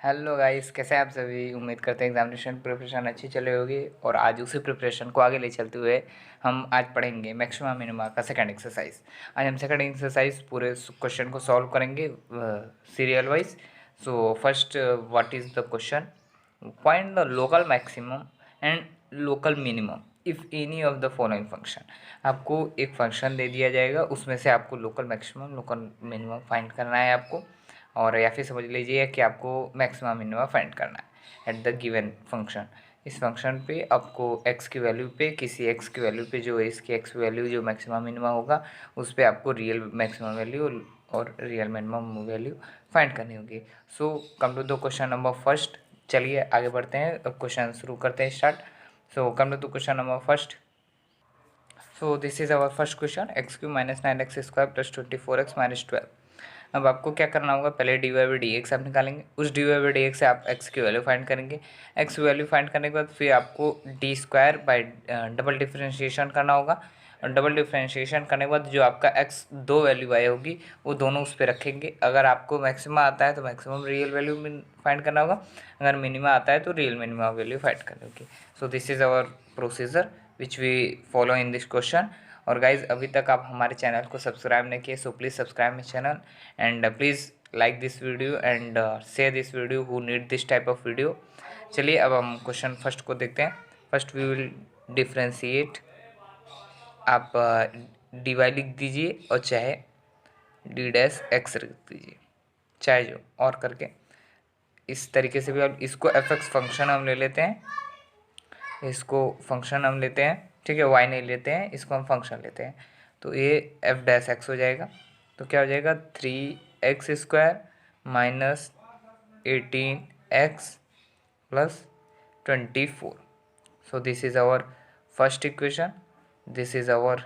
Hello guys, कैसे हैं आप सभी। उम्मीद करते हैं एग्जामिनेशन प्रिपरेशन अच्छी चल रही होगी और आज उसी प्रिपरेशन को आगे ले चलते हुए हम आज पढ़ेंगे मैक्सिमा मिनिमा का सेकंड एक्सरसाइज। आज हम सेकंड एक्सरसाइज पूरे क्वेश्चन को सॉल्व करेंगे serial wise. So first, what is the question? Find the local maximum and local minimum if any of the following function. आपको एक फंक्शन दे दिया जाएगा, उसमें से आपको local maximum local minimum find करना है आपको, और या फिर समझ लीजिए कि आपको मैक्सिमम मिनिमम फाइंड करना है एट द गिवन फंक्शन। इस फंक्शन पे आपको x की वैल्यू पे, किसी x की वैल्यू पे जो इसकी x वैल्यू जो मैक्सिमम मिनिमम होगा उस पर आपको रियल मैक्सिमम वैल्यू और रियल मिनिमम वैल्यू फाइंड करनी होगी। So come to the question number first. चलिए आगे बढ़ते हैं, अब क्वेश्चन शुरू करते हैं start. So come to the question number first. So this is our first question, x cube minus 9x² plus 24x minus 12। अब आपको क्या करना होगा, पहले D Y by D x आप निकालेंगे, उस D Y by D X से आप एक्स की वैल्यू फाइंड करेंगे। एक्स की वैल्यू फाइंड करने के बाद फिर आपको D square by double differentiation करना होगा, और डबल डिफ्रेंशिएशन करने के बाद जो आपका एक्स दो वैल्यू आई होगी वो दोनों उस पर रखेंगे। अगर आपको मैक्सिमम आता है तो मैक्सिमम रियल वैल्यू फाइंड करना होगा, अगर मिनिमम आता है तो रियल मिनिमम वैल्यू फाइंड करनी होगी। So this is our procedure which we follow in this question. और गाइज, अभी तक आप हमारे चैनल को सब्सक्राइब नहीं किए, so please subscribe my channel and please like this video and share this video who need this type of video. चलिए अब हम क्वेश्चन फर्स्ट को देखते हैं। First we will differentiate. आप डी वाई लिख दीजिए और चाहे डी डैश एक्स लिख दीजिए, चाहे जो और करके इस तरीके से भी। आप इसको एफ एक्स फंक्शन हम ले लेते हैं, इसको फंक्शन हम लेते हैं, ठीक है, वाई नहीं लेते हैं, इसको हम फंक्शन लेते हैं। तो ये एफ डैश एक्स हो जाएगा। तो क्या हो जाएगा, 3x² minus 18x plus 24। So this is our first equation, this is our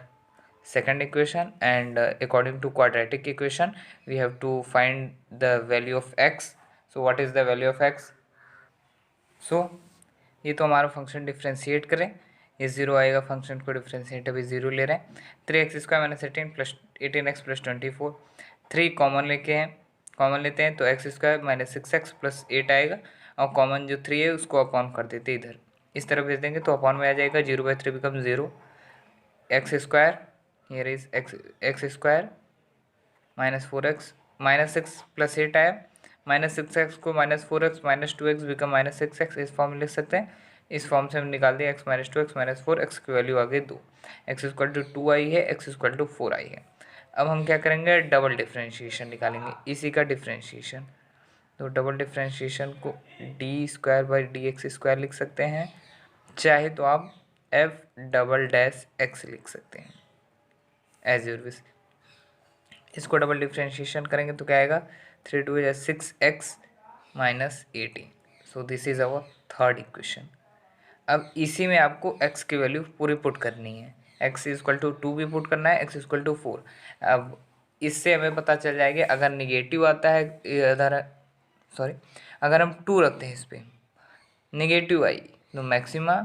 second equation, and according to quadratic equation we have to find the value of x. So what is the value of x? So ये तो हमारा function differentiate करें, ये zero आएगा, function को differentiate अभी zero ले रहे हैं। 3x² minus 18 plus 18x plus 24, 3 common लेके हैं, कॉमन लेते हैं तो x² माइनस 6x प्लस 8 आएगा, और कॉमन जो 3 है उसको अपॉन कर देते हैं इधर, इस तरफ भेज देंगे तो अपॉन में आ जाएगा, 0/3 become 0। x² here is x² minus 4x minus 6 plus 8 आया, माइनस 6x को minus 4x minus 2x become minus 6x, इस फॉर्म में लिख सकते हैं। इस फॉर्म से हम निकाल दिया x minus 2x minus 4, x की वैल्यू आ गई 2, x=2 आई है, x=4 आई है। अब हम क्या करेंगे, डबल डिफ्रेंशिएशन निकालेंगे, इसी का डिफ्रेंशिएशन। तो डबल डिफ्रेंशिएशन को D square by D x square लिख सकते हैं, चाहे तो आप एफ डबल डैश एक्स लिख सकते हैं एज यूर विश। इसको डबल डिफ्रेंशिएशन करेंगे तो क्या आएगा, 3 2 6x minus 18। So this is our third equation. अब इसी में आपको x की वैल्यू पूरी पुट करनी है, x=2 भी पुट करना है, x=4। अब इससे हमें पता चल जाएगा, अगर निगेटिव आता है इधर, सॉरी, अगर हम 2 रखते हैं इस पर, निगेटिव आई तो मैक्सिमा,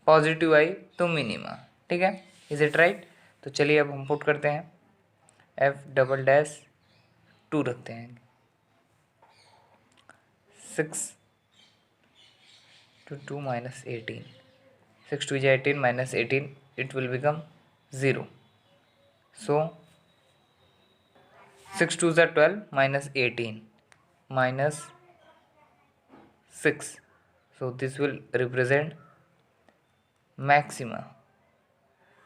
पॉजिटिव आई तो मिनिमा, ठीक है, इज इट राइट? तो चलिए अब हम पुट करते हैं, एफ डबल डैश 2 रखते हैं, 6 to 2 minus 18, 6 2 is 18 minus 18, it will become 0. So 6 2 is 12 minus 18 minus 6. So this will represent maxima.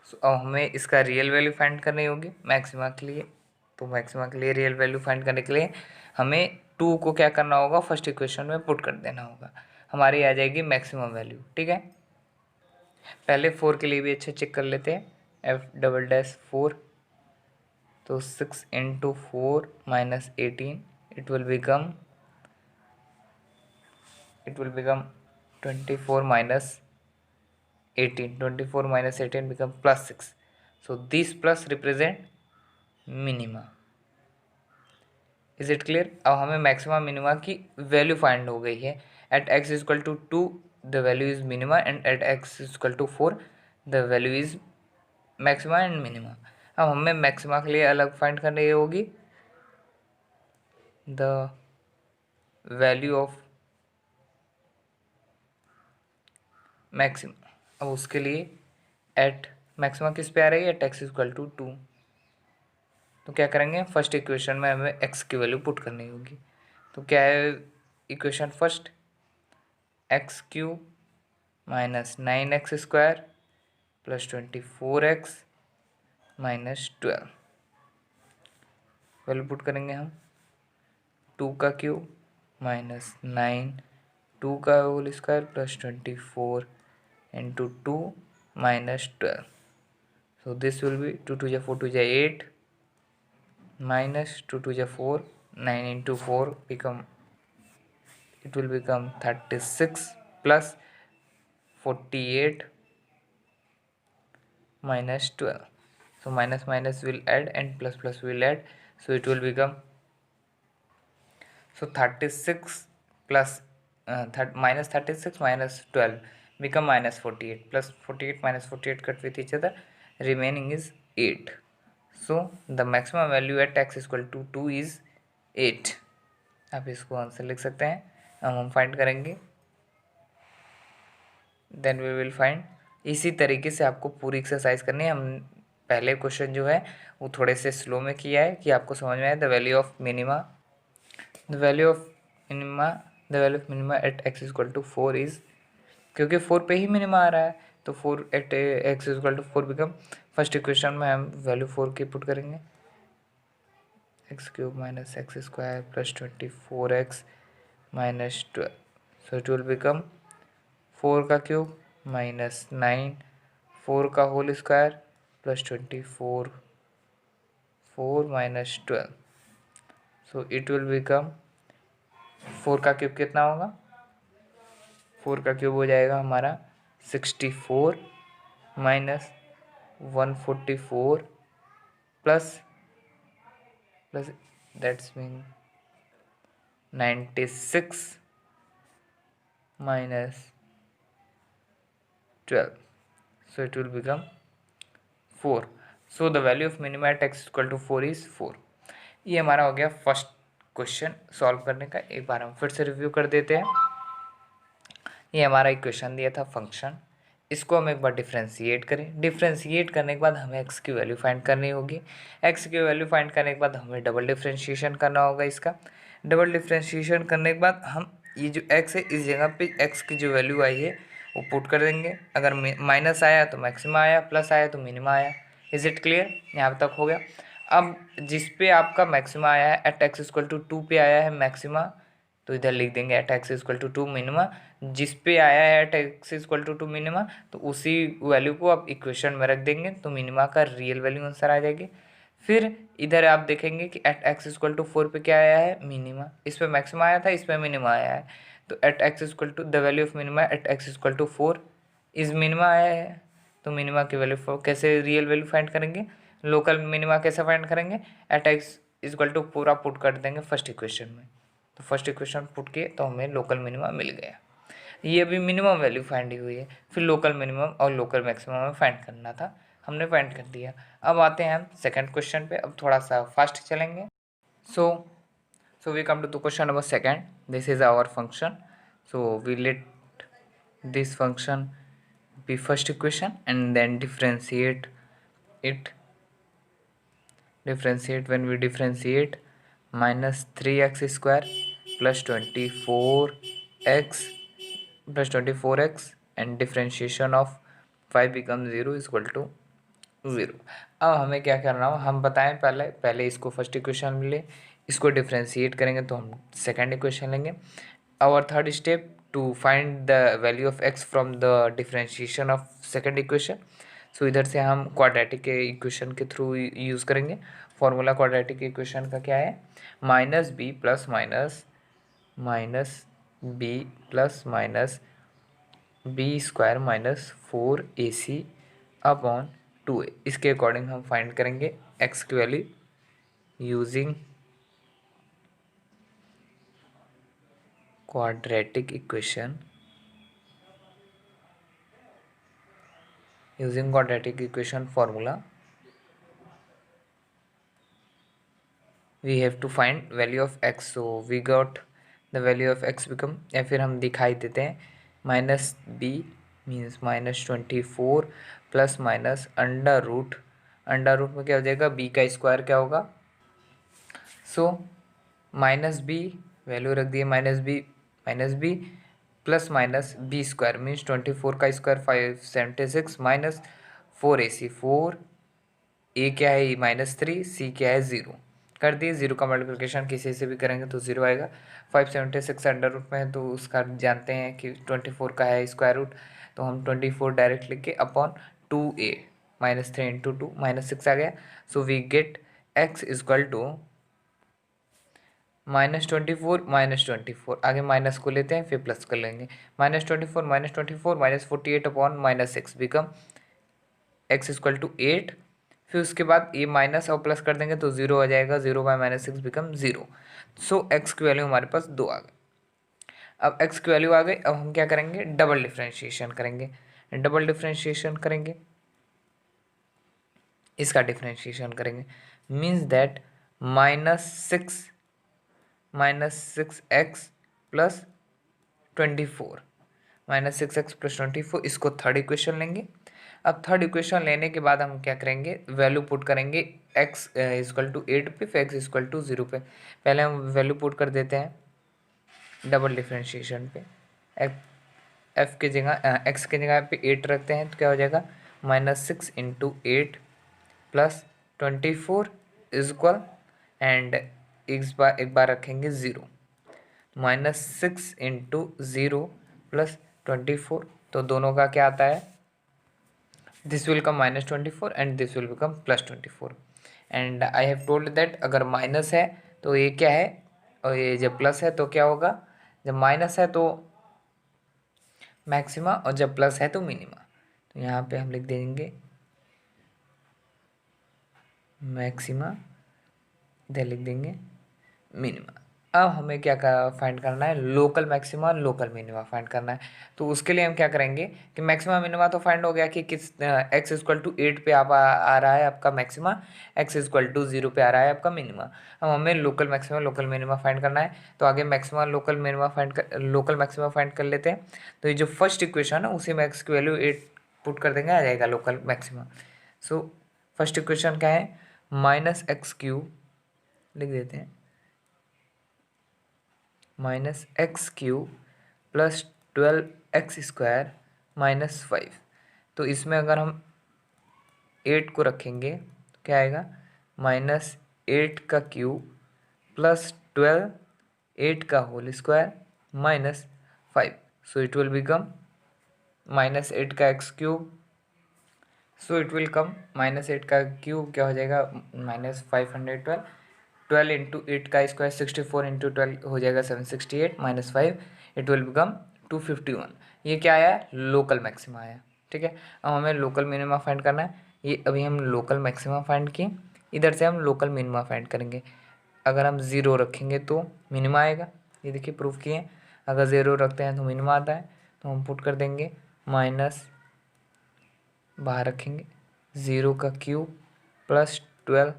So अब हमें इसका रियल वैल्यू फाइंड करनी होगी मैक्सिमा के लिए। तो मैक्सिमा के लिए रियल वैल्यू फाइंड करने के लिए हमें 2 को क्या करना होगा, फर्स्ट इक्वेशन में पुट कर देना होगा, हमारी आ जाएगी मैक्सिमम वैल्यू, ठीक है। पहले 4 के लिए भी अच्छे चेक कर लेते हैं, एफ डबल डैश 4, तो 6 into 4 minus 18, it will become 24 minus 18, 24 minus 18 become plus 6. So this plus represent minima. Is it clear? अब हमें मैक्सिमा मिनिमा की वैल्यू फाइंड हो गई है। At x=2 the value is minima, and at x=4 the value is maxima and minima. अब हमें maxima के लिए अलग फाइंड करनी होगी द वैल्यू ऑफ मैक्सिमम। अब उसके लिए एट मैक्सिमा किस पे आ रही है, एट एक्स इक्वल टू 2। तो क्या करेंगे, फर्स्ट इक्वेशन में हमें एक्स की वैल्यू पुट करनी होगी। तो क्या है equation first, x cube minus 9x² plus 24x minus 12। Value put करेंगे हम, 2 का क्यूब माइनस 9, 2 का whole square plus 24 into 2 minus 12। So this will be 2 2 4 2 8 minus 2 2 4, 9 into 4 become, it will become 36 plus 48 minus 12. So minus minus will add and plus plus will add, so it will become, so 36 plus minus 36 minus 12 become minus 48, plus 48 minus 48 cut with each other, remaining is 8. So the maximum value at x is equal to 2 is 8. आप इसको answer लिख सकते हैं। अब हम find करेंगे, then we will find. इसी तरीके से आपको पूरी एक्सरसाइज करनी है। हम पहले क्वेश्चन जो है वो थोड़े से स्लो में किया है कि आपको समझ में आए। The value of minima at x equal to 4 is, क्योंकि 4 पे ही मिनिमा आ रहा है तो 4 at x equal to 4 become, first equation में हम वैल्यू 4 की पुट करेंगे, x cube minus x square plus 24x minus 12। So it will become 4 का क्यूब माइनस 9, 4 का whole square plus 24, 4 minus 12। So it will become, 4 का cube कितना होगा, 4 का क्यूब हो जाएगा हमारा 64 minus 144 plus that's mean 96 minus 12. So it will become 4. So the value of minima at x equal to 4 is 4. ये हमारा हो गया फर्स्ट क्वेश्चन सॉल्व करने का। एक बार हम फिर से रिव्यू कर देते हैं। ये हमारा इक्वेशन दिया था फंक्शन, इसको हम एक बार डिफ्रेंशिएट करें। डिफ्रेंशिएट करने के बाद हमें एक्स की वैल्यू फाइंड करनी होगी। एक्स की वैल्यू फाइंड करने के बाद हमें डबल डिफ्रेंशिएशन करना होगा इसका। डबल डिफ्रेंशिएशन करने के बाद हम ये जो एक्स है इस जगह पे एक्स की जो वैल्यू आई है वो पुट कर देंगे। अगर माइनस आया तो मैक्सिमा आया, प्लस आया तो मिनिमा आया। इज इट क्लियर, यहाँ तक हो गया। अब जिस पे आपका मैक्सिमा आया है एट एक्स इक्वल टू 2 पे आया है मैक्सिमा, तो इधर लिख देंगे at x equal to 2 minima. जिस पे आया है at x equal to 2 minima, तो उसी वैल्यू को आप इक्वेशन में रख देंगे तो मिनिमा का रियल वैल्यू आंसर आ जाएगी। फिर इधर आप देखेंगे कि एट एक्स इक्वल टू 4 पे क्या आया है, मिनिमा। इस पे मैक्सिमा आया था, इस पे मिनिमा आया है। तो at x equal to the value of minima at x equal to 4 is minima आया है। तो मिनिमा की वैल्यू कैसे रियल वैल्यू फाइंड करेंगे, लोकल मिनिमा कैसे फाइंड करेंगे, एट एक्स इक्वल टू पूरा पुट कर देंगे फर्स्ट इक्वेशन में। तो फर्स्ट इक्वेशन पुट किए तो हमें लोकल मिनिमा मिल गया। ये अभी मिनिमम वैल्यू फाइंड हुई है, फिर लोकल मिनिमम और लोकल मैक्सिमम में फाइंड करना था, हमने फाइंड कर दिया। अब आते हैं हम सेकंड क्वेश्चन पे, अब थोड़ा सा फास्ट चलेंगे। So we come to the question number second. This is our function, so we let this function be first equation and then differentiate when we differentiate minus 3x square plus 24x and differentiation of 5 becomes 0 is equal to 0। अब हमें क्या करना हो, हम बताएं पहले इसको first equation ले, इसको डिफ्रेंशिएट करेंगे तो हम सेकंड इक्वेशन लेंगे। Our third step to find the value of x from the differentiation of second equation. So इधर से हम क्वाड्रेटिक के इक्वेशन के थ्रू यूज़ करेंगे। फॉर्मूला क्वाड्रेटिक इक्वेशन का क्या है, minus B plus minus B square minus 4ac upon 2a। इसके अकॉर्डिंग हम फाइंड करेंगे एक्स की value using quadratic equation formula we have to find value of x। so we got the value of x become, या फिर हम दिखाई देते हैं minus B means -24 plus minus under root में क्या हो जाएगा, बी का स्क्वायर क्या होगा, सो माइनस बी, वैल्यू रख दिए minus B plus minus B square means 24 का स्क्वायर 576 माइनस 4ac, 4 ए क्या है -3, सी क्या है 0 कर दिए। 0 का मल्टीप्लिकेशन किसी से भी करेंगे तो 0 आएगा। 576 अंडर रूट में है तो उसका जानते हैं कि 24 का है स्क्वायर रूट, तो हम 24 डायरेक्ट लिख के अपॉन 2a -3 इंटू 2 -6 आ गया। So we get x equal to -24 आगे माइनस को लेते हैं फिर प्लस कर लेंगे। -24 -48 upon -6 become x equal to 8। फिर उसके बाद ये माइनस और प्लस कर देंगे तो 0 आ जाएगा, 0 बाय -6 बिकम 0। सो x की वैल्यू हमारे पास 2 आ गई। अब x की वैल्यू आ गई, अब हम क्या करेंगे, डबल डिफ्रेंशिएशन करेंगे, इसका डिफ्रेंशिएशन करेंगे मीन्स दैट -6x प्लस 24 इसको थर्ड इक्वेशन लेंगे। अब थर्ड इक्वेशन लेने के बाद हम क्या करेंगे, वैल्यू पुट करेंगे x इक्वल टू 8 पे, फिर x इक्वल टू 0 पे। पहले हम वैल्यू पुट कर देते हैं डबल डिफ्रेंशिएशन पे। f की जगह x की जगह पे 8 रखते हैं तो क्या हो जाएगा, -6 इंटू 8 प्लस 24 इक्वल एंड एक बार रखेंगे 0, -6 इंटू 0 प्लस 24, तो दोनों का क्या आता है, this will come -24 and this will become +24। And I have told that अगर माइनस है तो ये क्या है और ये जब प्लस है तो क्या होगा, जब माइनस है तो मैक्सिमा और जब प्लस है तो मिनिमा। तो यहाँ पे हम लिख देंगे मैक्सिमा, इधर लिख देंगे मिनिमा। अब हमें क्या फाइंड करना है, local maxima local minima find करना है। तो उसके लिए हम क्या करेंगे कि मैक्सिमा मिनिमा तो फाइंड हो गया कि किस x इक्वल टू 8 पे आ रहा है आपका मैक्सिमा, x इक्वल टू 0 पे आ रहा है आपका मिनिमा। अब हमें local maxima local minima find करना है, तो आगे मैक्सिमा लोकल मैक्सिमा फाइंड कर लेते हैं। तो ये जो फर्स्ट इक्वेशन है उसी में x की वैल्यू 8 पुट कर देंगे, आ जाएगा local maxima. So first equation क्या है, -x³ लिख देते हैं, -x³ प्लस 12x² -5। तो इसमें अगर हम 8 को रखेंगे तो क्या आएगा, -8 का क्यूब प्लस 12 8 का whole square -5। So it will become -8 का x³, so it will come -8 का क्यूब क्या हो जाएगा, -512, 12 इंटू 8 का स्क्वायर 64 इंटू 12 हो जाएगा 768 -5, इट विल बिकम 251। ये क्या आया, लोकल मैक्सिमा आया। ठीक है, अब हमें लोकल मिनिमा फाइंड करना है। ये अभी हम लोकल मैक्सिमा फाइंड किए, इधर से हम लोकल मिनिमा फाइंड करेंगे। अगर हम 0 रखेंगे तो मिनिमा आएगा, ये देखिए प्रूफ किए। अगर 0 रखते हैं तो मिनिमा आता है, तो हम पुट कर देंगे माइनस, बाहर रखेंगे 0 का क्यूब प्लस 12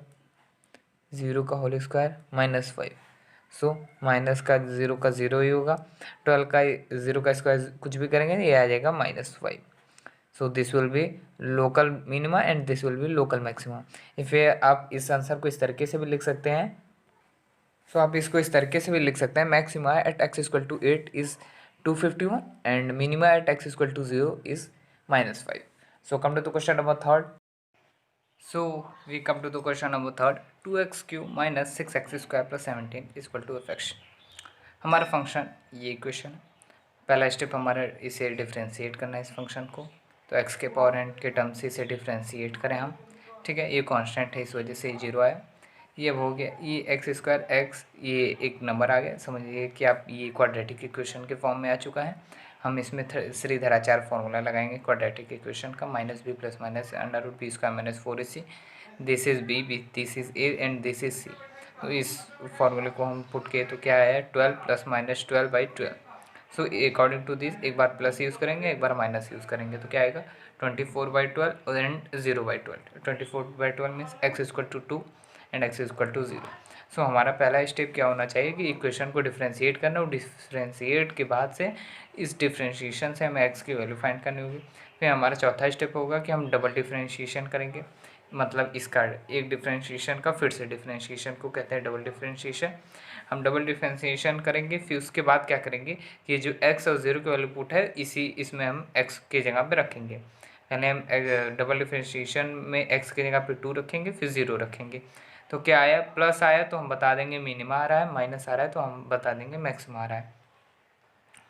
0 का होल स्क्वायर -5। सो माइनस का 0 का 0 ही होगा, 12 का 0 का स्क्वायर कुछ भी करेंगे ये आ जाएगा -5। So this will be local minima and this will be local maxima. If आप इस आंसर को इस तरीके से भी लिख सकते हैं, सो आप इसको इस तरीके से भी लिख सकते हैं, maxima at x equal to 8 is 251 and minima at x equal to 0 is -5। So come to the question number third. So we come to the question number third, 2x³ minus 6x² plus 17 is equal to f(x). हमारा function ये equation, पहला step हमारा इसे differentiate करना है इस function को। तो x के पावर n के टर्म से इसे डिफ्रेंशिएट करें हम। ठीक है, ये कांस्टेंट है इस वजह से 0 आया। ये अब हो गया, ये x², ये एक नंबर आ गया। समझिए कि आप ये क्वाड्रेटिक इक्वेशन के फॉर्म में आ चुका है। हम इसमें श्रीधराचार्य फॉर्मूला लगाएंगे क्वाड्रेटिक इक्वेशन का, -b plus minus √b² -4ac, this is b, this is a and this is c। तो इस फॉर्मूले को हम पुट किए तो क्या आया, 12 + -12/12। सो अकॉर्डिंग टू दिस एक बार प्लस यूज़ करेंगे एक बार माइनस यूज़ करेंगे तो क्या आएगा, 24/12 and 0/12। 24/12 means x equal to 2 and x equal to 0। So हमारा पहला स्टेप क्या होना चाहिए कि इक्वेशन को डिफ्रेंशिएट करना, और डिफ्रेंशिएट के बाद से इस डिफ्रेंशिएशन से हमें x की वैल्यू फाइंड करनी होगी। फिर हमारा चौथा स्टेप होगा कि हम डबल डिफ्रेंशिएशन करेंगे, मतलब इसका एक डिफ्रेंशिएशन का फिर से डिफ्रेंशिएशन को कहते हैं डबल डिफ्रेंशिएशन। हम डबल डिफ्रेंशिएशन करेंगे, फिर उसके बाद क्या करेंगे कि जो x और 0 की वैल्यू पुट है इसमें हम x के जगह पे रखेंगे। पहले हम डबल डिफ्रेंशिएशन में x की जगह पे 2 रखेंगे, फिर 0 रखेंगे। तो क्या आया, प्लस आया तो हम बता देंगे मिनिमा आ रहा है, माइनस आ रहा है तो हम बता देंगे मैक्सिमा आ रहा है।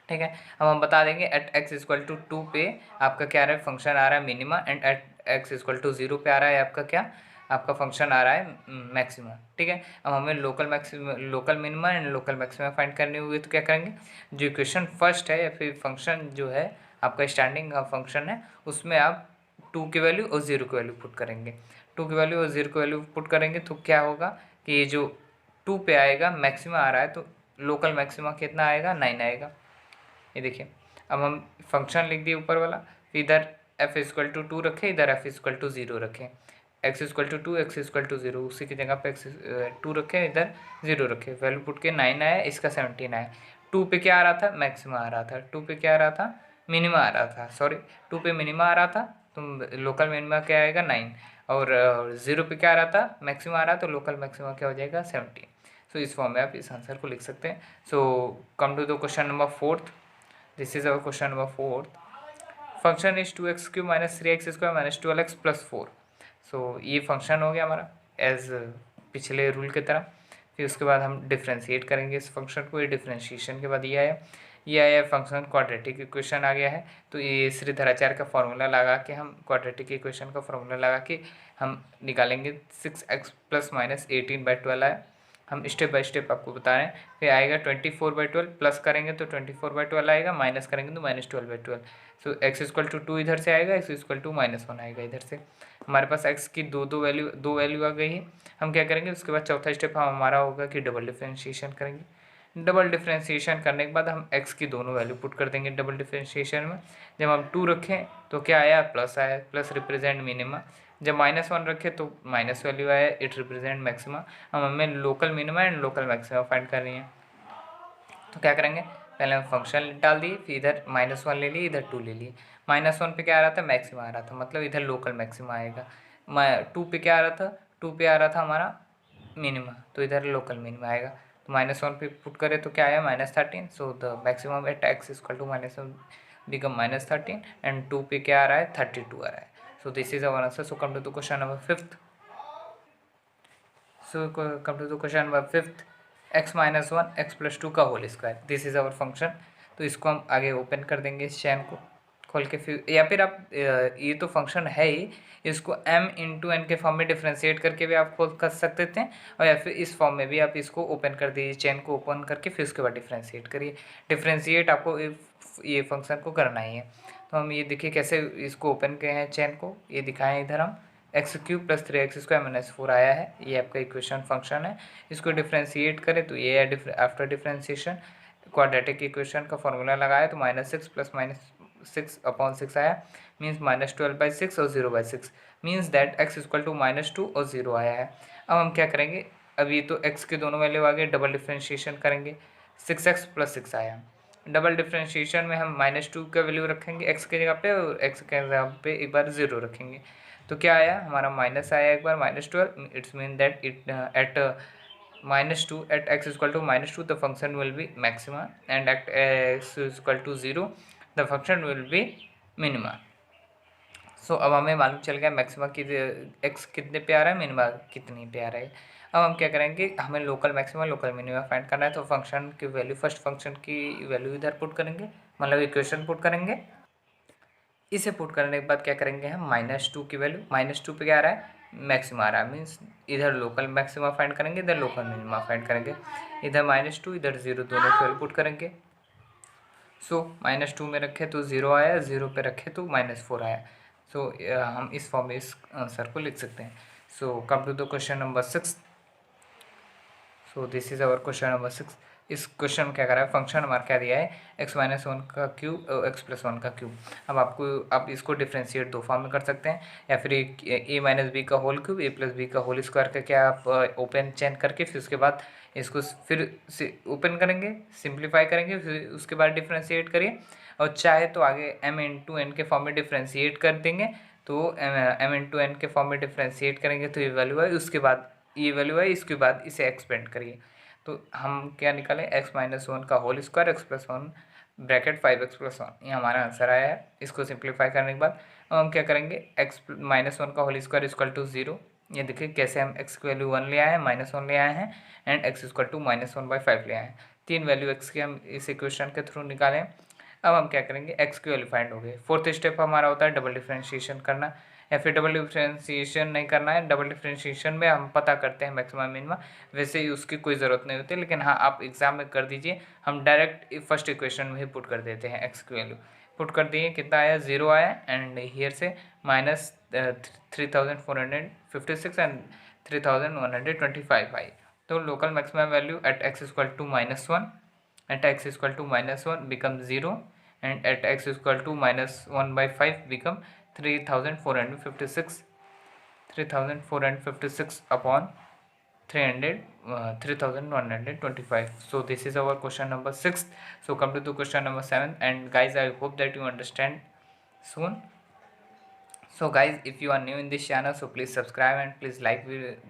ठीक है, अब हम बता देंगे एट x इक्वल टू 2 पे आपका क्या आ रहा है, फंक्शन आ रहा है minima, and at x equal to 0 पे आ रहा है आपका क्या, आपका फंक्शन आ रहा है मैक्सिमा। ठीक है, अब हमें local minima and local maxima find करनी होगी। तो क्या करेंगे, जो इक्वेशन फर्स्ट है या फिर फंक्शन जो है आपका स्टैंडिंग का फंक्शन है, उसमें आप 2 की वैल्यू और 0 की वैल्यू पुट करेंगे। 2 की वैल्यू और 0 की वैल्यू पुट करेंगे तो क्या होगा कि ये जो 2 पे आएगा मैक्सिमा आ रहा है, तो लोकल मैक्सिमा कितना आएगा, 9 आएगा। ये देखिए, अब हम फंक्शन लिख दिए ऊपर वाला, इधर f इक्वल टू 2 रखें, इधर f इक्वल टू 0 रखें, x equal to 2, x equal to 0, उसी की जगह पे x 2 रखें, इधर 0 रखें, वैल्यू पुट के 9 आया, इसका 17 आया। 2 पे क्या आ रहा था, मैक्सिमा आ रहा था, 2 पे क्या आ रहा था, मिनिमा आ रहा था, सॉरी 2 पे मिनिमा आ रहा था, तो लोकल मिनिमा क्या आएगा 9, और 0 पे क्या आ रहा था, मैक्सिमा आ रहा, तो लोकल मैक्सिमा क्या हो जाएगा 17। सो इस फॉर्म में आप इस आंसर को लिख सकते हैं। So come to the question number 4th। This is our question number 4th. Function is 2x cube minus 3x square minus 12x plus 4. So ये फंक्शन हो गया हमारा एज पिछले रूल की तरह। फिर उसके बाद हम डिफ्रेंशिएट करेंगे इस फंक्शन को। ये डिफ्रेंशिएशन के बाद ये आया फंक्शन क्वाड्रेटिक इक्वेशन आ गया है। तो ये श्रीधराचार्य का फॉर्मूला लगा के हम क्वाड्रेटिक इक्वेशन का फॉर्मूला लगा के हम निकालेंगे 6x प्लस माइनस 18/12 आया। हम स्टेप बाय स्टेप आपको बता रहे हैं। फिर आएगा 24/12, प्लस करेंगे तो 24/12 आएगा, माइनस करेंगे तो -12/12। सो x इक्वल टू 2 इधर से आएगा, x इक्वल टू -1 आएगा इधर से। हमारे पास x की दो वैल्यू आ गई है। हम क्या करेंगे, उसके बाद चौथा स्टेप हमारा होगा कि डबल डिफ्रेंशिएशन करेंगे। डबल डिफ्रेंशिएशन करने के बाद हम x की दोनों वैल्यू पुट कर देंगे डबल डिफ्रेंशिएशन में। जब हम 2 रखें तो क्या आया, प्लस आया, प्लस रिप्रेजेंट मिनिमा। जब -1 रखे तो माइनस वैल्यू आया, इट रिप्रेजेंट मैक्सिमा। हम हमें local minima and local maxima find करनी है। तो क्या करेंगे, पहले हम फंक्शन डाल दिए, फिर इधर -1 ले लिए, इधर 2 ले लिए। -1 पे क्या आ रहा था, मैक्सिमा आ रहा था, मतलब इधर लोकल मैक्सिमा आएगा। 2 पे क्या आ रहा था, 2 पे आ रहा था हमारा मिनिमा, तो इधर लोकल मिनिमा आएगा। तो -1 पे पुट करें तो क्या आया, -13। So the maximum at x equal to -1 become -13, and 2 पे क्या आ रहा है, 32 आ रहा है। So this is our answer. So come to the question number 5th। So come to the question number 5th, x minus 1 x plus 2 का whole square, this is our function. तो इसको हम आगे ओपन कर देंगे इस चैन को खोल के, फिर या फिर आप ये तो फंक्शन है ही, इसको m इंटू एन के फॉर्म में डिफ्रेंशिएट करके भी आप खोल कर सकते थे, और या फिर इस फॉर्म में भी आप इसको ओपन कर दीजिए, चैन को ओपन करके फिर उसके बाद डिफ्रेंशिएट करिए। डिफ्रेंशिएट आपको ये फंक्शन को करना ही है। तो हम ये देखिए कैसे इसको ओपन किए हैं चैन को, ये दिखाएं इधर हम x³ प्लस 3x² - 4 आया है, ये आपका इक्वेशन फंक्शन है। इसको डिफ्रेंशिएट करें तो ये है आफ्टर डिफ्रेंशिएशन क्वाड्रेटिक इक्वेशन का फॉर्मूला लगाया तो -6 प्लस -6/6 आया, मीन्स -12/6 और 0/6, means that x equal to -2 और 0 आया है। अब हम क्या करेंगे, अब ये तो x के दोनों वैल्यू आ गए, डबल डिफ्रेंशिएशन करेंगे, 6x प्लस 6 आया। डबल डिफ्रेंशिएशन में हम -2 का वैल्यू रखेंगे x के जगह पे, और x के जगह पे एक बार 0 रखेंगे। तो क्या आया हमारा, माइनस आया एक बार, -12। It's mean that it at -2 at x equal to -2 the function will be maxima, and at x equal to 0 the function will be minima. So अब हमें मालूम चल गया मैक्सिमा की x कितने पे आ रहा है, मिनिमा कितनी पे आ रहा है। अब हम क्या करेंगे, हमें local maxima local minima find करना है। तो फंक्शन की वैल्यू, फर्स्ट फंक्शन की वैल्यू इधर पुट करेंगे, मतलब इक्वेशन पुट करेंगे। इसे पुट करने के बाद क्या करेंगे हम, -2 की वैल्यू, -2 पे क्या आ रहा है, मैक्सिमा आ रहा है, मीन्स इधर लोकल मैक्सिमा फाइंड करेंगे, इधर लोकल मिनिमा फाइंड करेंगे। इधर -2 इधर 0 दोनों की वैल्यू पुट करेंगे। सो -2 में रखे तो 0 आया, 0 पे रखे तो -4 आया। सो हम इस फॉर्म में इस आंसर को लिख सकते हैं। So come to the question number 6। So this is our question number 6। इस क्वेश्चन में क्या करा है, फंक्शन हमारा क्या दिया है, x माइनस वन का क्यूब और x प्लस वन का क्यूब। अब आप इसको डिफ्रेंशिएट दो फॉर्म में कर सकते हैं, या फिर a माइनस बी का whole cube, a plus B का होल स्क्वायर का क्या आप ओपन चेन करके फिर उसके बाद इसको फिर से ओपन करेंगे, सिंप्लीफाई करेंगे, फिर उसके बाद डिफ्रेंशिएट करिए, और चाहे तो आगे m इंटू एन के फॉर्म में डिफ्रेंशिएट कर देंगे, तो m इंटू एन के फॉर्म में डिफ्रेंशिएट करेंगे तो ये वैल्यू है, उसके बाद ये वैल्यू है, इसके बाद इसे एक्सपेंड करिए, तो हम क्या निकालें, x माइनस वन का whole square x plus one bracket 5x plus one, ये हमारा आंसर आया है। इसको सिंप्लीफाई करने के बाद अब हम क्या करेंगे, x माइनस वन का होल स्क्वायर इक्वल टू 0, ये देखिए कैसे हम x की वैल्यू 1 ले आए हैं, माइनस वन ले आए हैं, and x equal to minus one by 5 ले आए हैं। तीन वैल्यू x की हम इस इक्वेशन के थ्रू निकालें। अब हम क्या करेंगे, x की वैल्यू फाइंड हो गई। फोर्थ स्टेप हमारा होता है डबल डिफ्रेंशिएशन करना, या फिर डबल डिफ्रेंशिएशन नहीं करना है, डबल डिफ्रेंशिएशन में हम पता करते हैं मैक्सिमम मिनिमम, वैसे ही उसकी कोई ज़रूरत नहीं होती, लेकिन हाँ आप एग्जाम में कर दीजिए, हम डायरेक्ट फर्स्ट इक्वेशन में ही पुट कर देते हैं, x की वैल्यू पुट कर दिए, कितना आया, 0 आया, एंड हियर से माइनस 3456 एंड 3125 आई, तो local maximum value at x equal to minus one, at x equal to minus 1 become 0, and at x equal to minus 1 by 5 become 3456 upon 3125. So this is our question number 6. So come to the question number 7, and guys I hope that you understand soon. So guys, if you are new in this channel, so please subscribe and please like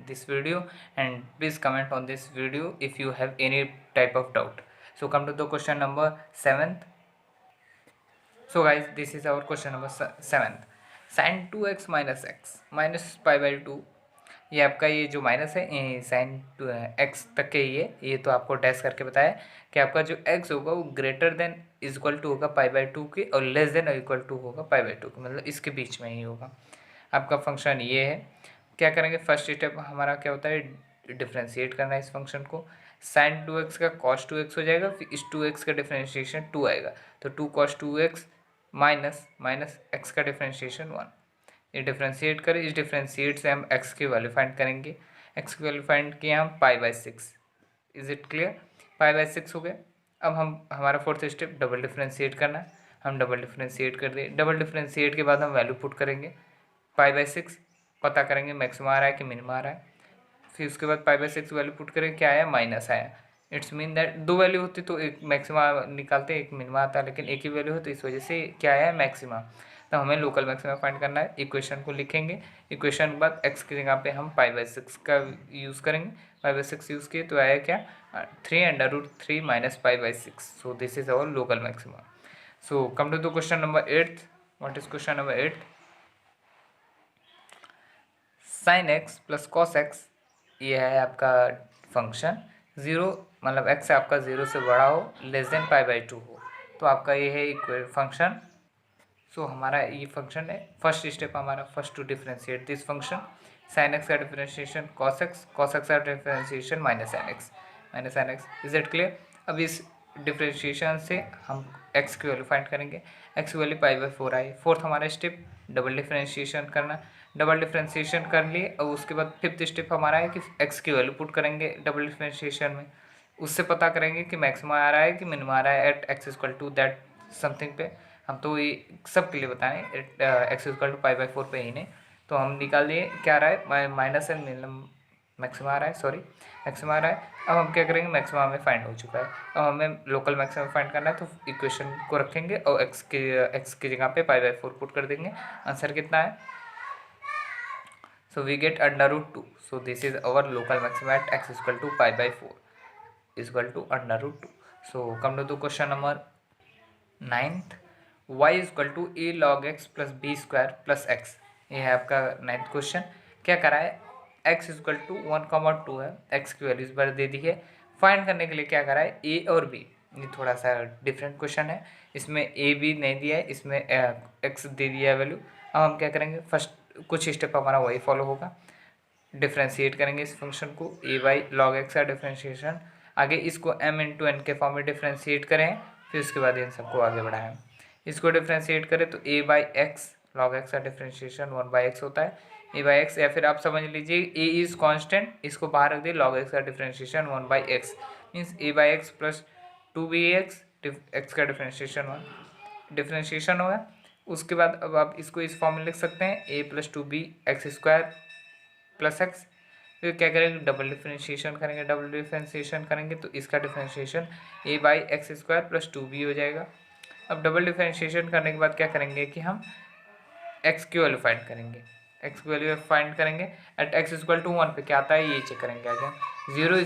this video, and please comment on this video if you have any type of doubt. So come to the question number 7th. So guys, this is our question number 7th. Sin 2x minus x minus pi by 2, ये आपका ये जो minus है sine x तक के ये तो आपको डैश करके बताया कि आपका जो एक्स होगा वो ग्रेटर देन इक्वल टू होगा पाई बाई टू के, और लेस देन इक्वल टू होगा पाई बाई टू के, मतलब इसके बीच में ही होगा आपका फंक्शन ये है। क्या करेंगे, फर्स्ट स्टेप हमारा क्या होता है, डिफ्रेंशिएट करना है इस फंक्शन को। साइन 2x का कॉस 2x हो जाएगा, फिर इस 2x का डिफ्रेंशिएशन 2 आएगा, तो 2 cos 2x minus minus x का डिफ्रेंशिएशन 1, ये डिफ्रेंशिएट करें, इस डिफ्रेंशिएट से हम x की वैल्यू फाइंड करेंगे। x की वैल्यू फाइंड किए हम पाई by 6, is it clear, pi by 6 हो गया। अब हमारा फोर्थ स्टेप डबल डिफ्रेंशिएट करना है, हम डबल डिफ्रेंशिएट कर दिए। डबल डिफ्रेंशिएट के बाद हम वैल्यू पुट करेंगे, पाई बाई 6 पता करेंगे मैक्सिमम आ रहा है कि मिनिमम आ रहा है, फिर उसके बाद पाई बाई 6 वैल्यू पुट करेंगे, क्या आया, माइनस आया। इट्स मीन दैट दो वैल्यू होती तो एक मैक्सिमा निकालते एक मिनिमा आता है, लेकिन एक ही वैल्यू हो तो इस वजह से क्या आया, मैक्सिमा। तो हमें लोकल मैक्सिमा फाइंड करना है, इक्वेशन को लिखेंगे, इक्वेशन के बाद x की जगह पे हम पाई बाई 6 का यूज़ करेंगे, पाई बाई 6 यूज़ किए तो आया क्या, 3√3 minus pi by 6। So this is our local maxima. So come to the question number 8। What is question number 8? Sine x plus cos x, ये है आपका फंक्शन, ज़ीरो मतलब x आपका 0 से बड़ा हो, लेस देन पाई बाई 2 हो, तो आपका ये है फंक्शन। सो हमारा ये फंक्शन है। फर्स्ट स्टेप हमारा, first to differentiate this function, sine x का डिफ्रेंशिएशन कॉस एक्स का differentiation minus sine x, is it clear. अब इस डिफ्रेंशिएशन से हम x की वैल्यू फाइंड करेंगे, x की वैल्यू पाई बाई 4 आई। फोर्थ हमारा स्टेप डबल डिफ्रेंशिएशन करना, डबल डिफ्रेंशिएशन कर लिए, और उसके बाद फिफ्थ स्टेप हमारा है कि x की वैल्यू पुट करेंगे डबल डिफ्रेंशिएशन में, उससे पता करेंगे कि मैक्सिमम आ रहा है कि मिनिमम आ रहा है at x equal to that something पे। हम तो ये सब के लिए बताएं, x equal to pi by 4 पे ही नहीं, तो हम निकाल दिए क्या आ रहा है, माइनस एंड मिनिमम मैक्सिमम आ रहा है, सॉरी मैक्सिमम आ रहा है। अब हम क्या करेंगे, मैक्सिमम हमें फाइंड हो चुका है, अब हमें लोकल मैक्सिमम फाइंड करना है, तो इक्वेशन को रखेंगे और x की जगह पे पाई बाई 4 पुट कर देंगे। आंसर कितना है, so we get √2। So this is our local maximum at x equal to pi by 4 equal to √2। So come to the question number 9th, y equal to a log x plus b square plus x, ये है आपका 9th question. क्या करा है, x equal to 1,2 है, x की value इस बार दे दी है। फाइंड करने के लिए क्या करा है, a और b, ये थोड़ा सा डिफरेंट क्वेश्चन है, इसमें a b नहीं दिया है, इसमें x दे दिया है वैल्यू। अब हम क्या करेंगे, फर्स्ट कुछ स्टेप हमारा वही फॉलो होगा, डिफ्रेंशिएट करेंगे इस फंक्शन को, a बाई लॉग एक्स का डिफ्रेंशिएशन, आगे इसको m इंटू एन के फॉर्म में डिफ्रेंशिएट करें, फिर उसके बाद इन सबको आगे बढ़ाएं। इसको डिफ्रेंशिएट करें तो a by x log x का डिफ्रेंशिएशन 1 बाई एक्स होता है, ए बाई एक्स, या फिर आप समझ लीजिए ए इज़ कांस्टेंट, इसको बाहर रख दिए, लॉग एक्स का differentiation 1 by x means A by x plus 2bx, x का डिफ्रेंशिएशन होगा। उसके बाद अब आप इसको इस फॉर्म में लिख सकते हैं ए plus 2b x² plus x. फिर क्या करेंगे, डबल डिफ्रेंशिएशन करेंगे तो इसका differentiation A by x² plus 2b हो जाएगा। अब डबल डिफ्रेंशिएशन करने के बाद क्या करेंगे कि हम x की वैल्यू फाइंड करेंगे, x की वैल्यू फाइंड करेंगे एट x=1 पे क्या आता है ये चेक करेंगे आगे। 0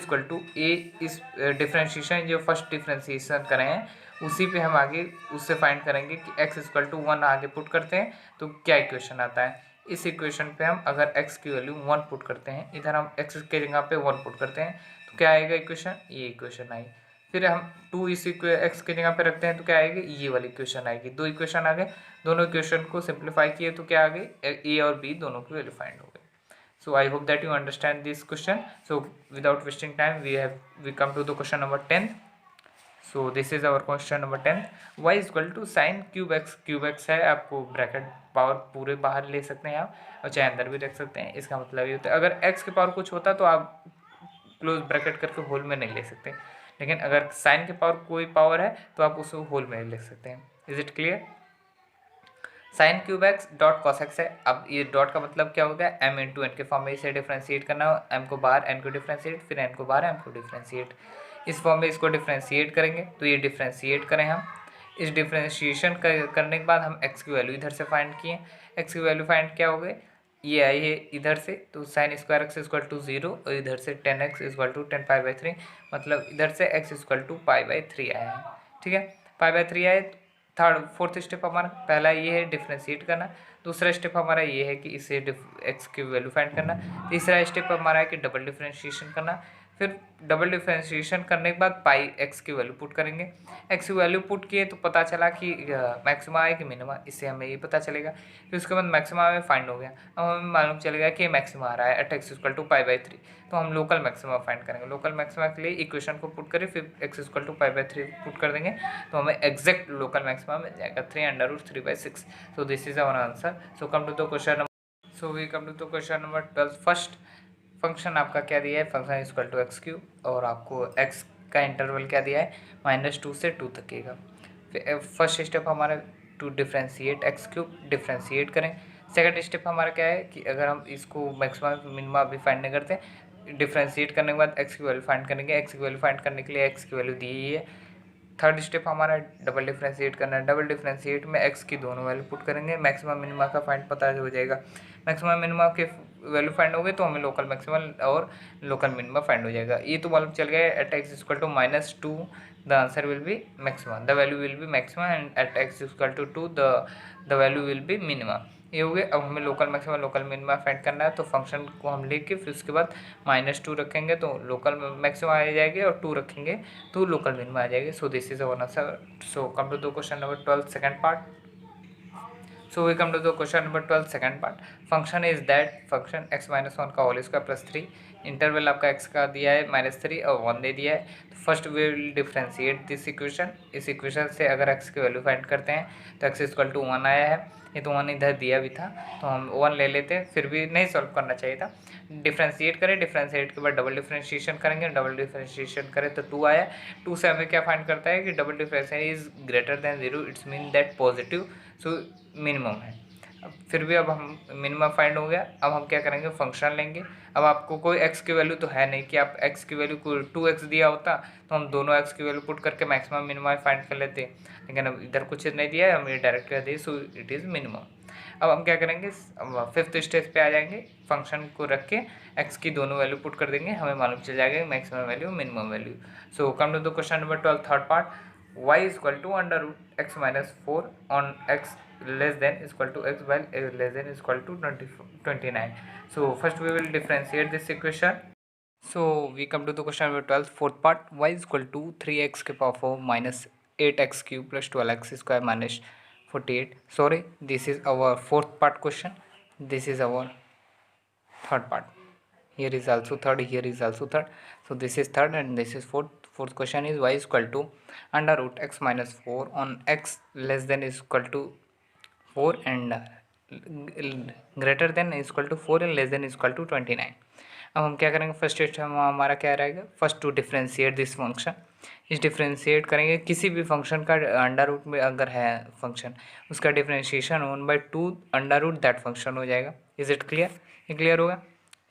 a इस डिफ्रेंशिएशन जो फर्स्ट डिफ्रेंशिएशन करें हैं उसी पे हम आगे उससे फाइंड करेंगे कि x=1 आगे पुट करते हैं तो क्या इक्वेशन आता है। इस इक्वेशन पे हम अगर x की वैल्यू 1 पुट करते हैं, इधर हम x के जगह पे 1 पुट करते हैं तो क्या आएगा इक्वेशन, ये इक्वेशन आई। फिर हम 2 इस x की जगह पे रखते हैं तो क्या आएगी, ये वाली इक्वेशन आएगी। दो इक्वेशन आ गए, दोनों इक्वेशन को सिंप्लीफाई किए तो क्या आ गई, ए और बी दोनों की वैल्यू फाइंड हो गई। So I hope that you understand this question. So without wasting time, we come to the question number 10. So this is our question number 10. Y is equal to sin cube x, cube x है, आपको bracket power पूरे बाहर ले सकते हैं आप और चाहे अंदर भी रख सकते हैं। इसका मतलब ये होता है अगर x के पावर कुछ होता तो आप क्लोज ब्रैकेट करके होल में नहीं ले सकते, लेकिन अगर साइन के पावर कोई पावर है तो आप उसको होल में लिख सकते हैं। Is it clear. Sine cube x dot cos x है। अब ये डॉट का मतलब क्या हो गया, m इंटू एन के फॉर्म में इसे डिफ्रेंशिएट करना, m को बाहर n को डिफ्रेंशिएट, फिर n को बाहर m को डिफ्रेंशिएट, इस फॉर्म में इसको डिफ्रेंशिएट करेंगे तो ये डिफ्रेंशिएट करें हम। इस डिफ्रेंशिएशन करने के बाद हम x की वैल्यू इधर से फाइंड किए, x की वैल्यू फाइंड क्या हो गई, ये आई है इधर से तो sine square x equal to 0 और इधर से 10x equal to 10 pi by 3, मतलब इधर से x equal to pi by 3 आया है। ठीक है, पाई बाई 3 आए। फोर्थ स्टेप हमारा पहला ये है डिफ्रेंशिएट करना, दूसरा स्टेप हमारा ये है कि इसे एक्स की वैल्यू फाइंड करना, तीसरा स्टेप हमारा है कि डबल डिफ्रेंशिएशन करना। फिर डबल डिफ्रेंशिएशन करने के बाद पाई एक्स की वैल्यू पुट करेंगे, एक्स की वैल्यू पुट किए तो पता चला कि मैक्सिमा है कि मिनिमा, इससे हमें ये पता चलेगा। फिर उसके बाद मैक्सिमा में फाइंड हो गया, अब हमें मालूम चलेगा कि मैक्सिमा आ रहा है at x equal to pi by 3, तो हम लोकल मैक्सिमा फाइंड करेंगे। लोकल मैक्सिमा के लिए इक्वेशन को पुट करें, फिर x equal to pi by 3 put कर देंगे तो हमें एग्जैक्ट लोकल मैक्सिमा मिल जाएगा 3√3/6। So this is our answer. So come to the question number, so we come to the question number 12। First function आपका क्या दिया है, फंक्शन इक्वल टू x³ और आपको x का इंटरवल क्या दिया है -2 से 2 तक का। फिर फर्स्ट स्टेप हमारा टू डिफ्रेंशिएट x³ डिफ्रेंशिएट करें। सेकंड स्टेप हमारा क्या है कि अगर हम इसको मैक्सिमम मिनिमा अभी फाइंड नहीं करते, डिफ्रेंशिएट करने के बाद x की वैल्यू फाइंड करेंगे, x की वैल्यू फाइंड करने के लिए x की वैल्यू दी ही है। थर्ड स्टेप हमारा डबल डिफ्रेंशिएट करना है, डबल डिफ्रेंशिएट में x की दोनों वैल्यू पुट करेंगे, मैक्सिमम मिनिमा का फाइंड पता हो जाएगा। मैक्सिमम मिनिमा के वैल्यू फाइंड हो गई तो हमें लोकल मैक्सिमम और लोकल मिनिमा फाइंड हो जाएगा। ये तो मालूम चल गया at x equal to -2 the answer will be maximum, the value will be maximum and at x equal to 2 the value will be minima. ये हो गए। अब हमें local maximum local minima find करना है, तो फंक्शन को हम लेके फिर उसके बाद -2 रखेंगे तो लोकल मैक्सिमम आ जाएगी और 2 रखेंगे तो लोकल मिनिमा आ जाएगी। So this is our answer. So come to the question number 12 second part. So we come to the question number 12 second part. Function is that function x -1 का whole square plus 3, interval आपका x का दिया है -3 और 1 दे दिया है। तो first we will differentiate this equation. इस इक्वेशन से अगर x की वैल्यू फाइंड करते हैं तो x इक्वल टू 1 आया है, ये तो 1 इधर दिया भी था तो हम 1 ले लेते हैं, फिर भी नहीं सॉल्व करना चाहिए था। डिफ्रेंशिएट करें, डिफ्रेंशिएट के बाद डबल डिफ्रेंशिएशन करेंगे, डबल डिफ्रेंशिएशन करें तो 2 आया। 2 से हमें क्या फाइंड करता है कि double differentiation is greater than 0, it's mean that positive, so minimum है। अब फिर भी अब हम मिनिमम फाइंड हो गया। अब हम क्या करेंगे, फंक्शन लेंगे। अब आपको कोई x की वैल्यू तो है नहीं कि आप x की वैल्यू को 2x दिया होता तो हम दोनों x की वैल्यू पुट करके मैक्सिमम मिनिमम फाइंड कर लेते, लेकिन अब इधर कुछ नहीं दिया है, हम ये डायरेक्ट कर दिए, सो इट इज़ मिनिमम। अब हम क्या करेंगे, फिफ्थ स्टेज पे आ जाएंगे, फंक्शन को रख के x की दोनों वैल्यू पुट कर देंगे, हमें मालूम चल जाएगा maximum value minimum value. So come to the question number 12 third part. y is equal to under root x minus 4 on x less than equal to x while less than equal to 29. So first we will differentiate this equation. So we come to the question number 12 fourth part. Y is equal to 3x के power 4 minus 8x cube plus 12x square minus 48. Sorry, this is our fourth part question. This is our third part. Here is also third, here is also third. So this is third and this is fourth. Fourth question is y is equal to under root x minus 4 on x less than is equal to 4 and greater than equal to 4 and less than equal to 29। अब हम क्या करेंगे, first step हमारा क्या रहेगा, first to differentiate this function. इस differentiate करेंगे किसी भी फंक्शन का अंडर रूट में अगर है फंक्शन, उसका differentiation 1/2 under root that function हो जाएगा। Is it clear? ये क्लियर होगा।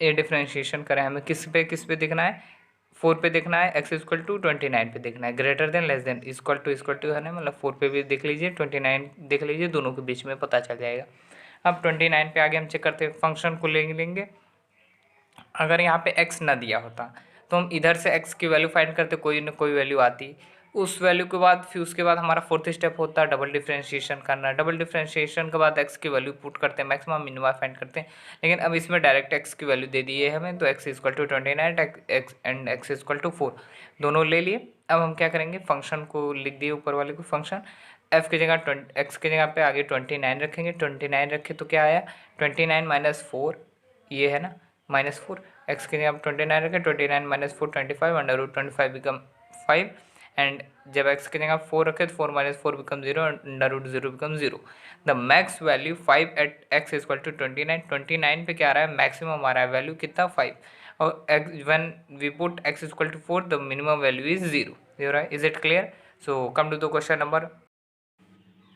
ये डिफ्रेंशिएशन करें, हमें किस पे देखना है, 4 पे देखना है, x इक्वल टू 29 पे देखना है, greater than less than equal to है ना, मतलब 4 पे भी देख लीजिए, 29 देख लीजिए, दोनों के बीच में पता चल जाएगा। अब 29 पे आगे हम चेक करते हैं, फंक्शन को लेंगे। अगर यहाँ पे x ना दिया होता तो हम इधर से x की वैल्यू फाइंड करते, कोई ना कोई वैल्यू आती, उस वैल्यू के बाद फिर उसके बाद हमारा फोर्थ स्टेप होता है डबल डिफ्रेंशिएशन करना। डबल डिफ्रेंशिएशन के बाद x की वैल्यू पुट करते हैं, मैक्सिमम मिनिमम फाइंड करते हैं। लेकिन अब इसमें डायरेक्ट x की वैल्यू दे दी है हमें, तो x equal to 29 and x equal to 4 दोनों ले लिए। अब हम क्या करेंगे, फंक्शन को लिख दिए ऊपर वाले को, फंक्शन f की जगह x की जगह पे आगे 29 रखेंगे। 29 रखे तो क्या आया, 29 माइनस 4, ये है ना -4, x की जगह 29 रखें, 29 minus 4 25, under root 25 become 5, and जब x की जगह 4 रखें तो 4 minus 4 become 0, under root 0 become 0। The max value 5 at x equal to 29 पे क्या आ रहा है, मैक्सिमम आ रहा है वैल्यू कितना 5, और when we put x equal to 4 the minimum value is 0। Is it clear? So come to the question number,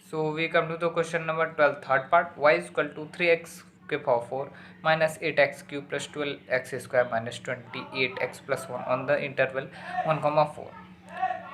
so we come to the question number 12, third part, y is equal to 3x के power 4 minus 8x cube plus 12x square minus 28x plus 1 on the interval 1,4।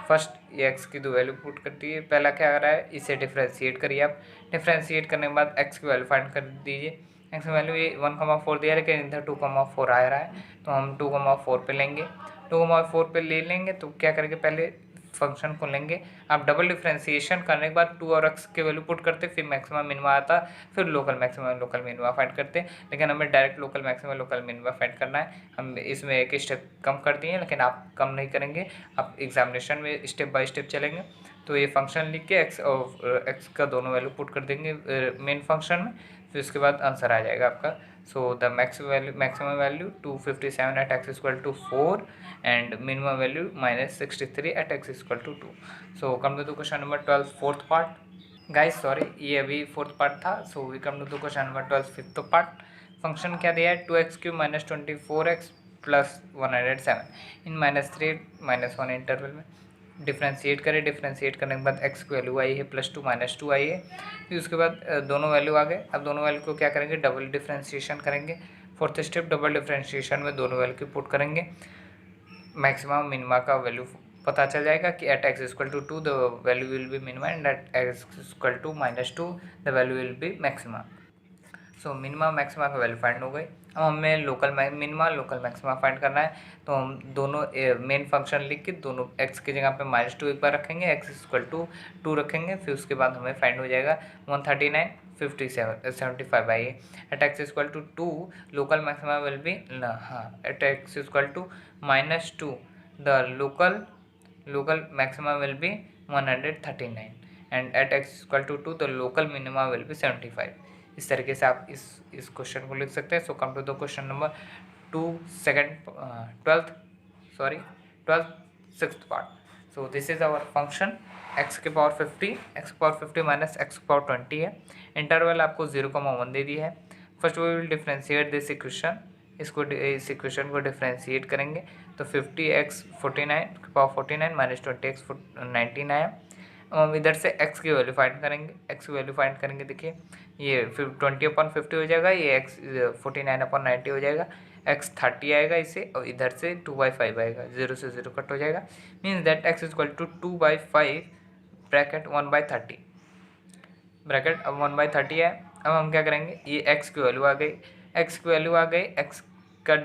First ये x की दो value put करती है, पहला क्या कर रहा है, इसे डिफ्रेंशिएट करिए आप। डिफ्रेंशिएट करने के बाद x की वैल्यू फाइंड कर दीजिए। x की वैल्यू ये 1,4 दिया है, लेकिन इधर 2,4 आ रहा है, तो हम 2,4 पे लेंगे। 2,4 पे ले लेंगे तो क्या करेंगे, पहले फंक्शन को लेंगे। आप डबल डिफ्रेंशिएशन करने के बाद 2 और x के वैल्यू पुट करते, फिर मैक्सिमम मिनिमम आता, फिर local maximum local minimum find करते। लेकिन हमें direct local maximum local minimum find करना है। हम इसमें एक स्टेप कम कर दिए, लेकिन आप कम नहीं करेंगे, आप एग्जामिनेशन में स्टेप बाय स्टेप चलेंगे। तो ये फंक्शन लिख के x और x का दोनों वैल्यू पुट कर देंगे मेन फंक्शन में, फिर उसके बाद आंसर आ जाएगा आपका। So the maximum value 257 at x equal to 4 and minimum value -63 at x equal to 2। So come to the question number 12, fourth part। Guys sorry, ये अभी फोर्थ पार्ट था। So we come to the question number 12, fifth part. Function क्या दिया है, 2x³ - 24x + 107 इन -3 -1 interval में। Differentiate करें, differentiate करने के बाद x की वैल्यू आई है +2 -2 आई है, फिर उसके बाद दोनों वैल्यू आ गए। अब दोनों वैल्यू को क्या करेंगे, डबल डिफ्रेंशिएशन करेंगे। फोर्थ स्टेप डबल डिफ्रेंशिएशन में दोनों वैल्यू को पुट करेंगे, मैक्सिमम मिनिमा का वैल्यू पता चल जाएगा कि at x equal to 2 the value will be minima and at x equal to -2 the value will be maxima. So minima maxima का वैल्यू फाइंड हो गई। अब हमें local minima local maxima find करना है, तो हम दोनों मेन फंक्शन लिख के दोनों x की जगह पे -2 एक बार रखेंगे, x इक्वल टू 2 रखेंगे, फिर उसके बाद हमें फाइंड हो जाएगा 139 57 75 आई। At x equal to 2 local maxima will be, हाँ, at x equal to -2 the local maxima will be 139 and at x equal to 2 the local minima will be 75। इस तरीके से आप इस क्वेश्चन को लिख सकते हैं। So come to the question number 2 second 12th 6th part. So this is our function x की पावर 50 x की पावर 50 माइनस x की पावर 20 है। इंटरवल आपको 0,1 दे दी है। First we will differentiate this equation, इस इक्वेशन को डिफ्रेंशिएट करेंगे तो 50x 49 पावर 49 माइनस 20x 19 आया। अब हम इधर से x की वैल्यू फाइंड करेंगे, x की वैल्यू फाइंड करेंगे, देखिए ये 20/50 हो जाएगा, ये x 49/90 हो जाएगा, x 30 आएगा इसे, और इधर से 2/5 आएगा, 0 से 0 कट हो जाएगा, means that x equal to 2/5 bracket 1/30 bracket. अब 1/30 है। अब हम क्या करेंगे, ये x की वैल्यू आ गई, x की वैल्यू आ गई, x का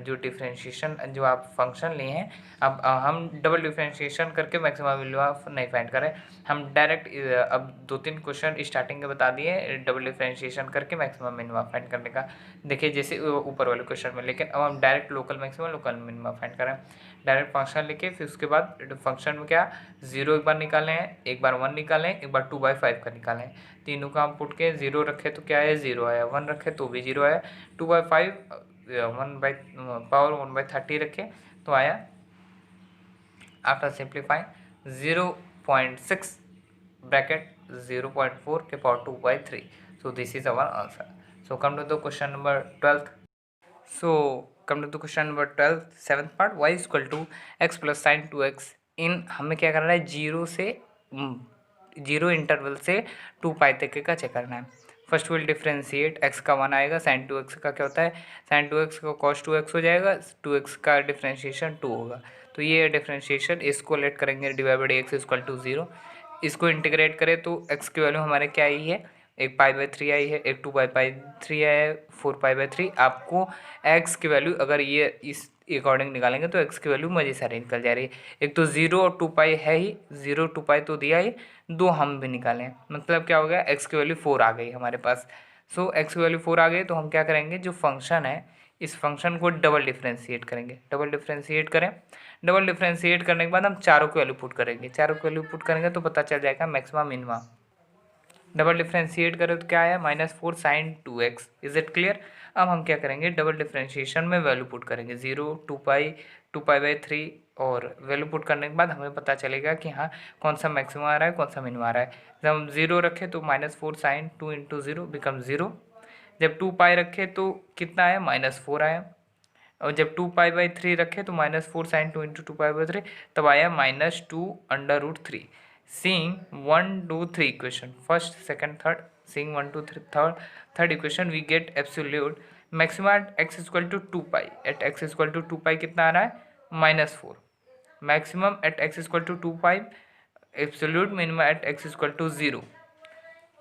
जो डिफ्रेंशिएशन जो आप फंक्शन लिए हैं, अब हम डबल डिफ्रेंशिएशन करके मैक्सिमम वैल्यू आप नहीं फाइंड करें, हम डायरेक्ट अब 2-3 क्वेश्चन स्टार्टिंग के बता दिए डबल डिफ्रेंशिएशन करके मैक्सिमम मिनिमम फाइंड करने का, देखिए जैसे ऊपर वाले क्वेश्चन में। लेकिन अब हम direct local maximum local minimum find करें, डायरेक्ट फंक्शन लिखे, फिर उसके बाद फंक्शन में क्या 0 एक बार निकालें, एक बार 1 निकालें, एक बार 2/5 का निकालें, तीनों का हम पुट के 0 रखे तो क्या है 0 आया, 1 रखे तो भी 0 आया, 2/5 1/30 रखे तो आया आफ्टर सिंप्लीफाइंग 0.6 ब्रैकेट 0.4 के power 2/3। So this is our answer. So come to the question number 12th. So come to the question number 12, seventh part, y is equal to x plus sine 2x इन हमें क्या करना है, zero interval से 2 पाई तक का check करना है. फर्स्ट विल डिफ्रेंशिएट, x का 1 आएगा, साइन 2x का क्या होता है, साइन 2x का कॉस 2x हो जाएगा, 2x का डिफ्रेंशिएशन 2 होगा. तो ये डिफ्रेंशिएशन, इसको लेट करेंगे divide by x equal to 0. इसको इंटीग्रेट करें तो x की वैल्यू हमारे क्या आई है, एक π/3 आई है, एक 2π/3 आया है, 4π/3. आपको x की वैल्यू अगर ये इस अकॉर्डिंग निकालेंगे तो x की वैल्यू मजे सारी निकल जा रही है. एक तो 0 और 2π है ही, 0 2π तो दिया ही, 2 हम भी निकालें, मतलब क्या हो गया, x की वैल्यू 4 आ गई हमारे पास. सो x की वैल्यू 4 आ गई तो हम क्या करेंगे, जो फंक्शन है इस फंक्शन को डबल डिफ्रेंशिएट करेंगे. डबल डिफ्रेंशिएट करें, डबल डिफ्रेंशिएट करने के बाद हम चारों की वैल्यू पुट करेंगे. चारों की वैल्यू पुट करेंगे तो पता चल जाएगा मैक्सिमम मिनिमम. डबल डिफ्रेंशिएट करें तो क्या आया, -4 sign 2x. Is it clear. अब हम क्या करेंगे, डबल डिफ्रेंशिएशन में वैल्यू पुट करेंगे 0 2π/3 और वैल्यू पुट करने के बाद हमें पता चलेगा कि हाँ कौन सा मैक्सिमम आ रहा है, कौन सा मिनिमम आ रहा है. जब हम 0 रखें तो -4 साइन 2 इंटू 0 बिकम 0. जब 2π रखे तो कितना आया, -4 आया. और जब 2π/3 रखे तो -4 साइन 2 इंटू 2π/3 तब आया -2 √3. Seeing 1 2 3 equation, first second third, seeing 1 2 3 third equation, we get absolute maximum at x is equal to 2π. at x is equal to 2π कितना आ रहा है, -4. maximum at x is equal to 2π, absolute minimum at x is equal to 0.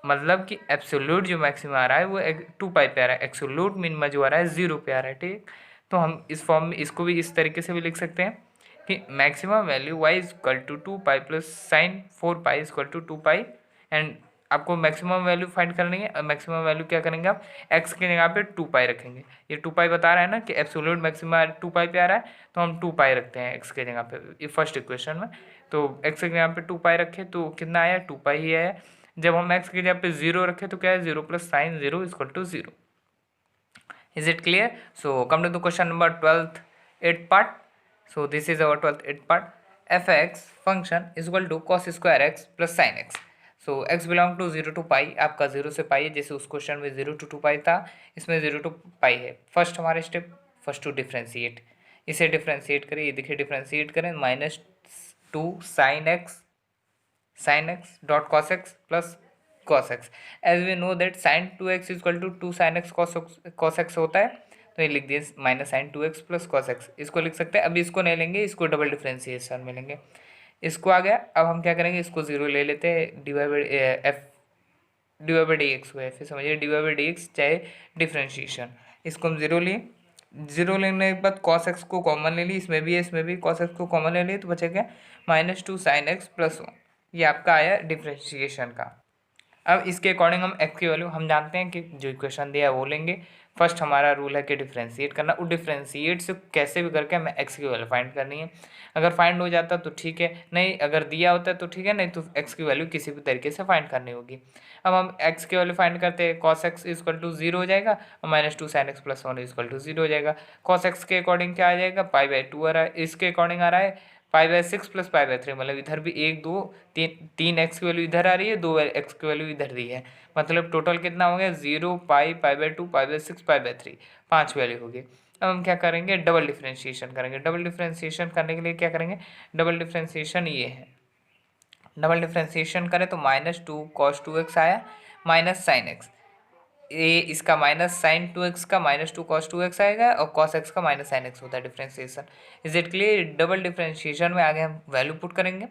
मतलब कि absolute जो maximum आ रहा है वो 2π पे आ रहा है, एब्सोल्यूट मिनिमम जो आ रहा है 0 पे आ रहा है. ठीक, तो हम इस फॉर्म में इसको भी इस तरीके से भी लिख सकते हैं कि maximum value y is equal to 2π plus sine 4π is equal to 2π. And आपको मैक्सिमम वैल्यू फाइंड करनी है. मैक्सिमम वैल्यू क्या करेंगे आप, x की जगह पे 2π रखेंगे. ये 2π बता रहा है ना कि एब्सोल्यूट मैक्सिमम 2π पे आ रहा है, तो हम 2π रखते हैं x के जगह पे, ये फर्स्ट इक्वेशन में. तो x की जगह पे 2π रखे तो कितना आया, 2π ही आया. जब हम x की जगह पे 0 रखें तो क्या है, 0 plus sine 0 is equal to 0. Is it clear? So come to the question number 12th 8th part. So this is our 12th 8th part. fx function is equal to cos square x plus sin x. So x belong to 0 to पाई, आपका 0 से पाई है, जैसे उस question में 0 to 2 पाई था, इसमें 0 to पाई है. First हमारे स्टेप, फर्स्ट टू डिफ्रेंशिएट. इसे डिफ्रेंशिएट करें, ये देखिए डिफ्रेंशिएट करें, -2 sin x dot cos x plus cos x. As we know that sine 2x equal to 2 sin x cos x होता है, तो ये लिख दिए -sin 2x plus cos x. इसको लिख सकते हैं. अभी इसको नहीं लेंगे, इसको डबल डिफ्रेंशिएशन में लेंगे. इसको आ गया. अब हम क्या करेंगे, इसको 0 ले लेते हैं, डिवाइड बाई डी एक्स हुआ है, फिर समझिए डिवाइड बाई डी एक्स चाहे डिफ्रेंशिएशन. इसको हम 0 लिए, 0 लेने के बाद cos x को कॉमन ले ली, इसमें भी है इसमें भी, cos x को कॉमन ले लिए तो बचेगा -2 sin x प्लस 1. ये आपका आया डिफ्रेंशिएशन का. अब इसके अकॉर्डिंग हम x की वैल्यू, हम जानते हैं कि जो इक्वेशन दिया है वो लेंगे. फर्स्ट हमारा रूल है कि डिफ्रेंशिएट करना, वो डिफ्रेंशिएट से कैसे भी करके हमें x की वैल्यू फाइंड करनी है. अगर फाइंड हो जाता तो ठीक है, नहीं अगर दिया होता है तो ठीक है, नहीं तो x की वैल्यू किसी भी तरीके से फाइंड करनी होगी. अब हम x की वैल्यू फाइंड करते हैं, cos x इक्वल टू 0 हो जाएगा और -2 sin x plus 1 equal to 0 हो जाएगा. cos x के अकॉर्डिंग क्या आ जाएगा, π/2 आ रहा है, इसके अकॉर्डिंग आ रहा है π/6 प्लस π/3, मतलब इधर भी 1 2 3 x की वैल्यू इधर आ रही है, 2 x की वैल्यू इधर दी है, मतलब टोटल कितना हो गया, 0 π/2 π/6 π/3, 5 वैल्यू होगी. अब हम क्या करेंगे, डबल डिफ्रेंशिएशन करेंगे. डबल डिफ्रेंशिएशन करने के लिए क्या करेंगे, डबल डिफ्रेंशिएशन ये है, डबल डिफ्रेंशिएशन करें तो -2 cos 2x आया माइनस साइन x, ये इसका -sin 2x का -2 cos 2x आएगा और cos x का -sin x होता है differentiation. Is it clear. Double differentiation में आगे हम वैल्यू पुट करेंगे,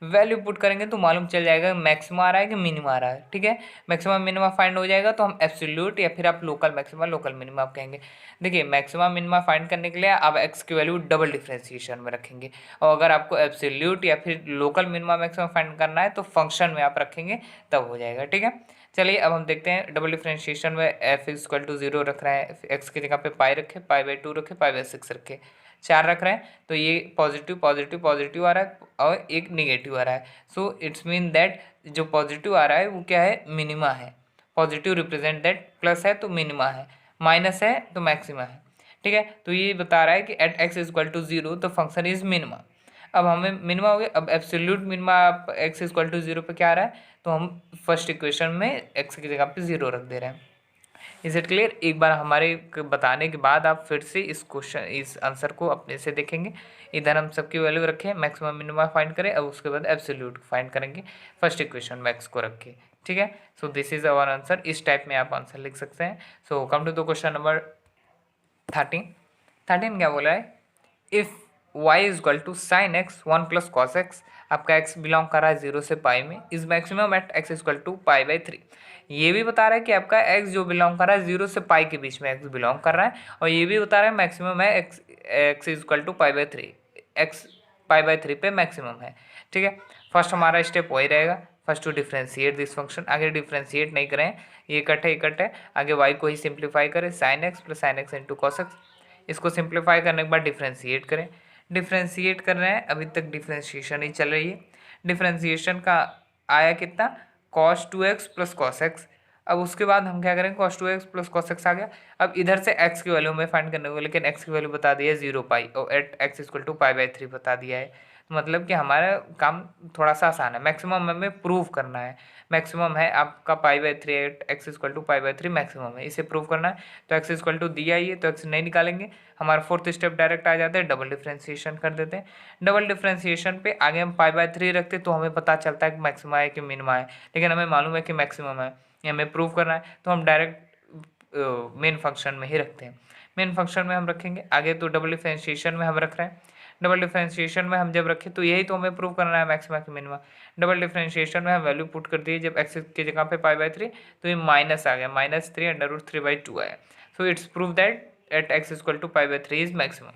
वैल्यू पुट करेंगे तो मालूम चल जाएगा मैक्सिमम आ रहा है कि मिनिमम आ रहा है. ठीक है, मैक्सिमम मिनिमम फाइंड हो जाएगा तो हम एब्सोल्यूट या फिर आप लोकल मैक्सिमम लोकल मिनिमम आप कहेंगे. देखिए मैक्सिमम मिनिमम फाइंड करने के लिए आप x की वैल्यू डबल डिफ्रेंशिएशन में रखेंगे, और अगर आपको एब्सोल्यूट या फिर लोकल मिनिमम मैक्सिमम फाइंड करना है तो फंक्शन में आप रखेंगे तब हो जाएगा. ठीक है, चलिए अब हम देखते हैं डबल डिफ्रेंशिएशन में f इक्वल टू 0 रख रहे हैं, x की जगह पे पाई रखे, π/2 रखे, π/6 रखे, 4 रख रहे हैं, तो ये पॉजिटिव पॉजिटिव पॉजिटिव आ रहा है और एक निगेटिव आ रहा है. सो इट्स मीन दैट जो पॉजिटिव आ रहा है वो क्या है, मिनिमा है. पॉजिटिव रिप्रेजेंट दैट, प्लस है तो मिनिमा है, माइनस है तो मैक्सिमा है. ठीक है, तो ये बता रहा है कि at x equal to 0 the function is minima. अब हमें मिनिमा हो गया। अब एब्सोल्यूट मिनिमा आप x इक्वल टू 0 पे क्या आ रहा है, तो हम फर्स्ट इक्वेशन में x की जगह पे 0 रख दे रहे हैं। Is it clear? एक बार हमारे बताने के बाद आप फिर से इस आंसर को अपने से देखेंगे। इधर हम सबकी वैल्यू रखें, मैक्सिमम मिनिमा फाइंड करें, अब उसके बाद एब्सोल्यूट फाइंड करेंगे फर्स्ट इक्वेशन में x को रख के। ठीक है, so this is our answer. इस टाइप में आप आंसर लिख सकते हैं। So come to the question number 13 क्या बोला है, if y is equal to sine x 1 plus cos x, आपका x बिलोंग कर रहा है 0 से पाई में, is maximum at x equal to pi by 3। ये भी बता रहा है कि आपका x जो बिलोंग कर रहा है 0 से पाई के बीच में x बिलोंग कर रहा है, और ये भी बता रहा है मैक्सिमम है x is equal to pi by 3, x pi by 3 पे मैक्सिमम है। ठीक है, फर्स्ट हमारा स्टेप वही रहेगा, first to differentiate this function. आगे डिफ्रेंशिएट नहीं करें, ये कट है, आगे y को ही सिंप्लीफाई करें, sine x plus sine x into cos x. इसको सिंप्लीफाई करने के बाद डिफ्रेंशिएट करें। डिफ्रेंशिएट कर रहे हैं, अभी तक डिफ्रेंशिएशन ही चल रही है। डिफ्रेंशिएशन का आया कितना, cos 2x plus cos x. अब उसके बाद हम क्या करेंगे, cos 2x plus cos x आ गया। अब इधर से x की वैल्यू में फाइंड करने को, लेकिन x की वैल्यू बता दिया है 0 पाई, और at x equal to pi by 3 बता दिया है। तो मतलब कि हमारा काम थोड़ा सा आसान है, मैक्सिमम हमें प्रूव करना है। मैक्सिमम है आपका pi by 3 at x equal to pi by 3 maximum है, इसे प्रूव करना है। तो x इक्वल टू दिया ही है, तो x नहीं निकालेंगे, हमारा फोर्थ स्टेप डायरेक्ट आ जाता है, डबल डिफ्रेंशिएशन कर देते हैं। डबल डिफ्रेंशिएशन पे आगे हम पाई बाई 3 रखते तो हमें पता चलता है कि मैक्सिमा है कि मिनिमा है, लेकिन हमें मालूम है कि मैक्सिमम है, ये हमें प्रूव करना है, तो हम डायरेक्ट मेन फंक्शन में ही रखते हैं। मेन फंक्शन में हम रखेंगे, आगे तो डबल डिफ्रेंशिएशन में हम रख रहे हैं। डबल डिफ्रेंशिएशन में हम जब रखें तो यही तो हमें प्रूव करना है मैक्सिमा कि मिनिमा। डबल डिफ्रेंशिएशन में हम वैल्यू पुट कर दिए, जब एक्स की जगह पे पाई बाई 3, तो ये माइनस आ गया, -3/3/2 आया। So it's prove that at x equal to pi by 3 is maximum.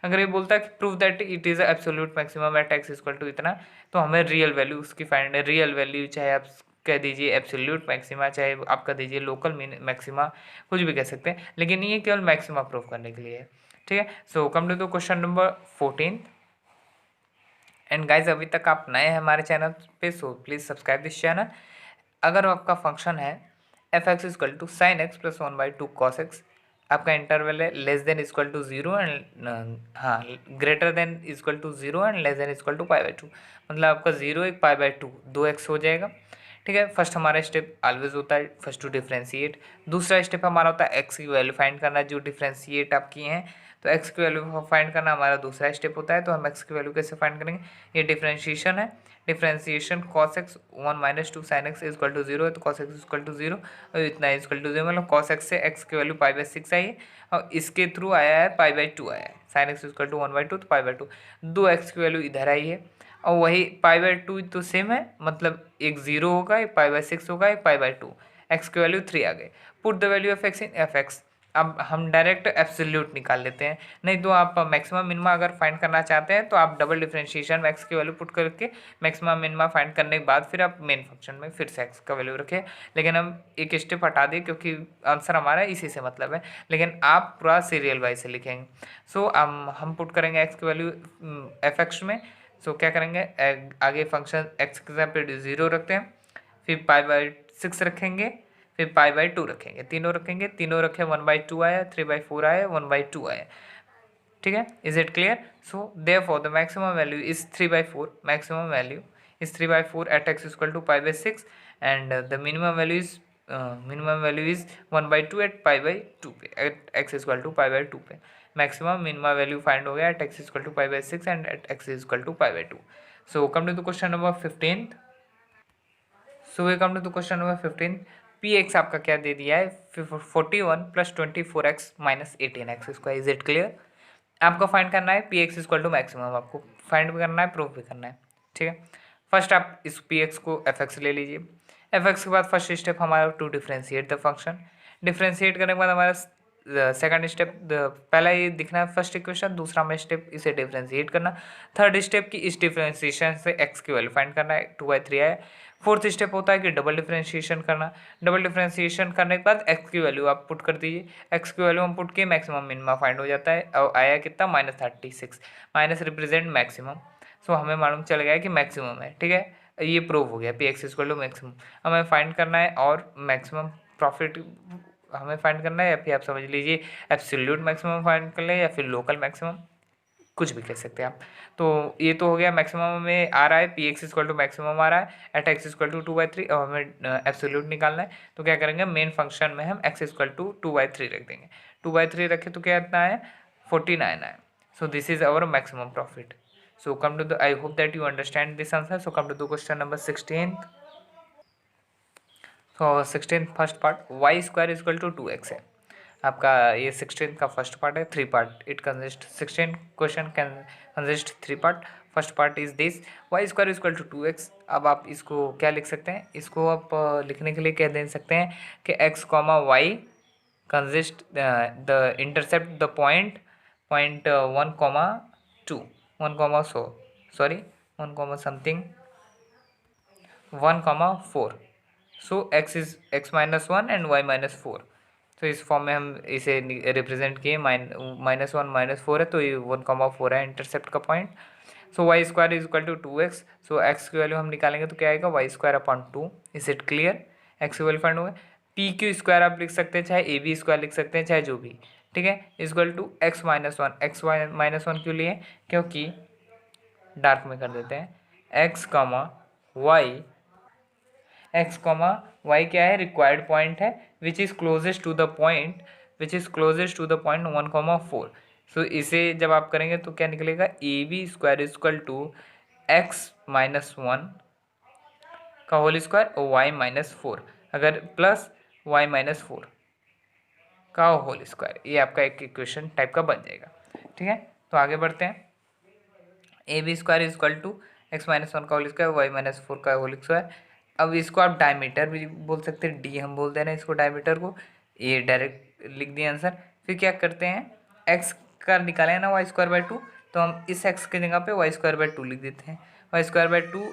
अगर ये बोलता है कि prove that it is absolute maximum at x equal to इतना, तो हमें रियल वैल्यू उसकी फाइंड है। रियल वैल्यू चाहे आप कह दीजिए एब्सोल्यूट मैक्सिमा, चाहे आप कह दीजिए लोकल मैक्सिमा, कुछ भी कह सकते हैं, लेकिन ये केवल मैक्सिमा प्रूव करने के लिए है। ठीक है, so come to the question number 14। And guys, अभी तक आप नए हैं हमारे चैनल पे, so please subscribe this channel. अगर आपका फंक्शन है f x equal to sine x plus 1/2 cos x, आपका इंटरवल है less than equal to 0 and greater than equal to 0 and less than equal to pi by 2, मतलब आपका 0 एक पाई by 2 2x हो जाएगा। ठीक है, फर्स्ट हमारा स्टेप ऑलवेज होता है फर्स्ट टू डिफ्रेंशिएट। दूसरा स्टेप हमारा होता है एक्स की वैल्यू फाइंड करना, जो डिफ्रेंशिएट आप किए हैं, तो एक्स की वैल्यू फाइंड करना हमारा दूसरा स्टेप होता है। तो हम एक्स की वैल्यू कैसे फाइंड करेंगे, ये डिफ्रेंशिएशन है, differentiation cos x 1 - 2 sin x is equal to 0 है, तो cos x is equal to 0 और इतना इज इक्वल टू 0, मतलब cos x से x की वैल्यू पाई बाई 6 आई है, और इसके थ्रू आया है पाई बाई 2 आया है, sin x is equal to 1/2 तो पाई बाई 2, दो x की वैल्यू इधर आई है, और वही पाई बाई 2 तो सेम है, मतलब एक 0 होगा, एक पाई बाई 6 होगा, एक पाई बाई 2, एक्स की वैल्यू 3 आ गई। Put the value of x in F x. अब हम डायरेक्ट एब्सोल्यूट निकाल लेते हैं, नहीं तो आप मैक्सिमम मिनिमा अगर फाइंड करना चाहते हैं तो आप डबल डिफरेंशिएशन में एक्स की वैल्यू पुट करके मैक्सिमम मिनिमा फाइंड करने के बाद फिर आप मेन फंक्शन में फिर से एक्स का वैल्यू रखें। लेकिन हम एक स्टेप हटा दें क्योंकि आंसर हमारा इसी से मतलब है, लेकिन आप पूरा सीरियल वाइज से लिखेंगे। सो हम पुट करेंगे एक्स की वैल्यू एफ एक्स में। सो क्या करेंगे, आगे फंक्शन एक्स के जगह पे 0 रखते हैं, फिर पाई बाई 6 रखेंगे, फिर पाई बाई 2 रखेंगे, तीनों रखेंगे, तीनों रखे 1/2 आया, 3/4 आया, 1/2 आया। ठीक है, is it clear? So therefore the maximum value is 3/4, maximum value is 3/4 at x equal to pi by 6 and the minimum value is 1/2 at pi by 2 पे, at x equal to pi by 2 पे। Maximum minimum value find हो गया at x equal to pi by 6 and at x equal to pi by 2। So come to the question number 15। So we come to the question number 15। P x आपका क्या दे दिया है, 41 + 24x - 18x square. Is it clear? आपको find करना है P x equal to maximum, आपको find भी करना है, प्रूफ भी करना है। ठीक है, फर्स्ट आप इस पी एक्स को एफ एक्स ले लीजिए। एफ एक्स के बाद फर्स्ट स्टेप हमारा to differentiate the function. Differentiate करने के बाद हमारा सेकंड स्टेप, पहला ये दिखना है फर्स्ट इक्वेशन, दूसरा में स्टेप इसे डिफ्रेंशिएट करना, थर्ड स्टेप की इस डिफ्रेंशिएशन से एक्स की वैल्यू फाइंड करना है, 2/3 आया। फोर्थ स्टेप होता है कि डबल डिफ्रेंशिएशन करना। डबल डिफ्रेंशिएशन करने के बाद एक्स की वैल्यू आप पुट कर दीजिए, एक्स की वैल्यू हम पुट किए, मैक्सिमम मिनिमा फाइंड हो जाता है, और आया कितना, -36, माइनस रिप्रेजेंट मैक्सिमम। सो हमें मालूम चल गया कि मैक्सिमम है। ठीक है, ये प्रूव हो गया P x equal to maximum. हमें फाइंड करना है और मैक्सिमम प्रॉफिट हमें फाइंड करना है, या फिर आप समझ लीजिए एब्सोल्यूट मैक्सिमम फाइंड कर ले, या फिर लोकल मैक्सिमम, कुछ भी कह सकते हैं आप। तो ये तो हो गया मैक्सिमम में आ रहा है, P x equal to maximum आ रहा है एट एक्स इक्वल टू 2/3 और हमें एब्सोल्यूट निकालना है। तो क्या करेंगे, मेन फंक्शन में हम एक्स इक्वल टू 2/3 रख देंगे। 2/3 रखे तो क्या इतना है, 49 है। So this is our maximum profit. So come to the, I hope that you understand this answer. So come to the question number 16th. So 16th first part, y square is equal to 2x है आपका। ये 16th का first part है, 3 part it consist. 16 question can consist 3 part. First part is this, y square is equal to 2x। अब आप इसको क्या लिख सकते हैं, इसको आप लिखने के लिए क्या दे सकते हैं कि x comma y consist the intercept the point 1,2 1, 1, something 1,4। So x -1 and y -4। तो इस फॉर्म में हम इसे रिप्रेजेंट किए, -1 -4 है तो ये 1,4 है इंटरसेप्ट का point. So y square is equal to 2x। So x की वैल्यू हम निकालेंगे तो क्या आएगा, y square upon 2। Is it clear, x की वैल्यू फाइंड हुआ। पी क्यू स्क्वायर आप लिख सकते हैं, चाहे ए बी स्क्वायर लिख सकते हैं, चाहे जो भी, ठीक है। Equal to x -1। एक्स -1 क्यों लिए, क्योंकि डार्क में कर देते हैं, x comma y, x comma y क्या है, रिक्वायर्ड पॉइंट है which is closest to the point 1,4। सो इसे जब आप करेंगे तो क्या निकलेगा, A B square equal to x -1 का होल स्क्वायर और वाई -4, अगर प्लस वाई -4 का होल स्क्वायर। ये आपका एक इक्वेशन टाइप का बन जाएगा, ठीक है। तो आगे बढ़ते हैं, A B square is equal to x -1 का होल स्क्वायर, वाई -4 का होल स्क्वायर। अब इसको आप डायमीटर भी बोल सकते हैं, डी हम बोलते हैं ना इसको डायमीटर को। ये डायरेक्ट लिख दिए आंसर। फिर क्या करते हैं, एक्स का निकाले ना वाई स्क्वायर बाई 2, तो हम इस एक्स की जगह पे वाई स्क्वायर बाई 2 लिख देते हैं। वाई स्क्वायर बाई 2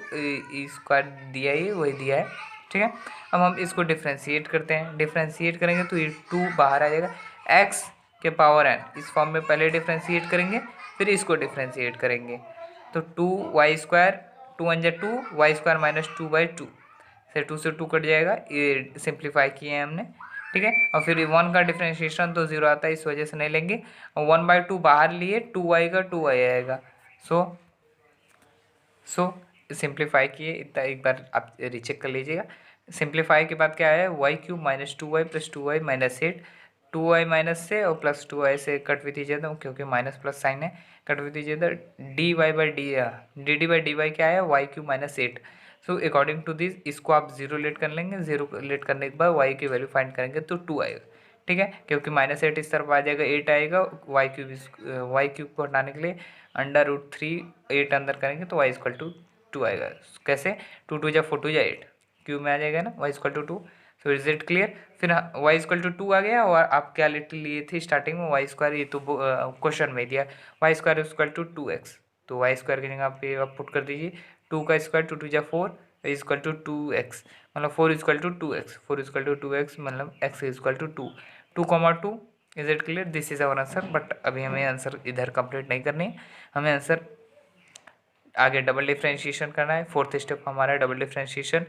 स्क्वायर दिया है, वही दिया है, ठीक है। अब हम इसको डिफ्रेंशिएट करते हैं, डिफ्रेंशिएट करेंगे तो ये 2 बाहर आ जाएगा। एक्स के पावर एन इस फॉर्म में पहले डिफ्रेंशिएट करेंगे, फिर इसको डिफ्रेंशिएट करेंगे। तो 2y स्क्वायर, 2 1 जा 2, वाई स्क्वायर -2/2 से 2 से 2 कट जाएगा, ये सिंप्लीफाई किए हैं हमने, ठीक है। और फिर 1 का डिफ्रेंशिएशन तो 0 आता है, इस वजह से नहीं लेंगे। और 1/2 बाहर लिए, 2y का 2y आएगा। सो सिंप्लीफाई किए, इतना एक बार आप रीचेक कर लीजिएगा। सिंप्लीफाई के बाद क्या है, y³ -2y + 2y -8, 2y minus से और +2y से कट विथ ईच अदर, क्योंकि माइनस प्लस साइन है, cut with each other. dy/dy क्या है, y³ -8। So according to this इसको आप 0 लेट कर लेंगे, 0 लेट करने के बाद y की वैल्यू फाइंड करेंगे तो 2 आएगा, ठीक है। क्योंकि -8 इस तरफ आ जाएगा, 8 आएगा, y³ को हटाने के लिए √3 8 अंदर करेंगे तो y = 2 आएगा। कैसे, 2 2 जा 4 2 जा 8, क्यूब में आ जाएगा ना, y = 2। So is it clear. फिर y = 2 आ गया, और आप क्या लिट लिए थे स्टार्टिंग में, y², ये तो क्वेश्चन में दिया, y² = 2x। तो y² की जगह पे आप पुट कर दीजिए, 2 का स्क्वायर 2 2 जा 4 = 2x, मतलब 4 = 2x, 4 = 2x, मतलब x = 2, 2,2। Is it clear, this is our answer. But अभी हमें आंसर इधर कंप्लीट नहीं करनी है, हमें आंसर आगे डबल डिफ्रेंशिएशन करना है। फोर्थ स्टेप हमारा डबल डिफ्रेंशिएशन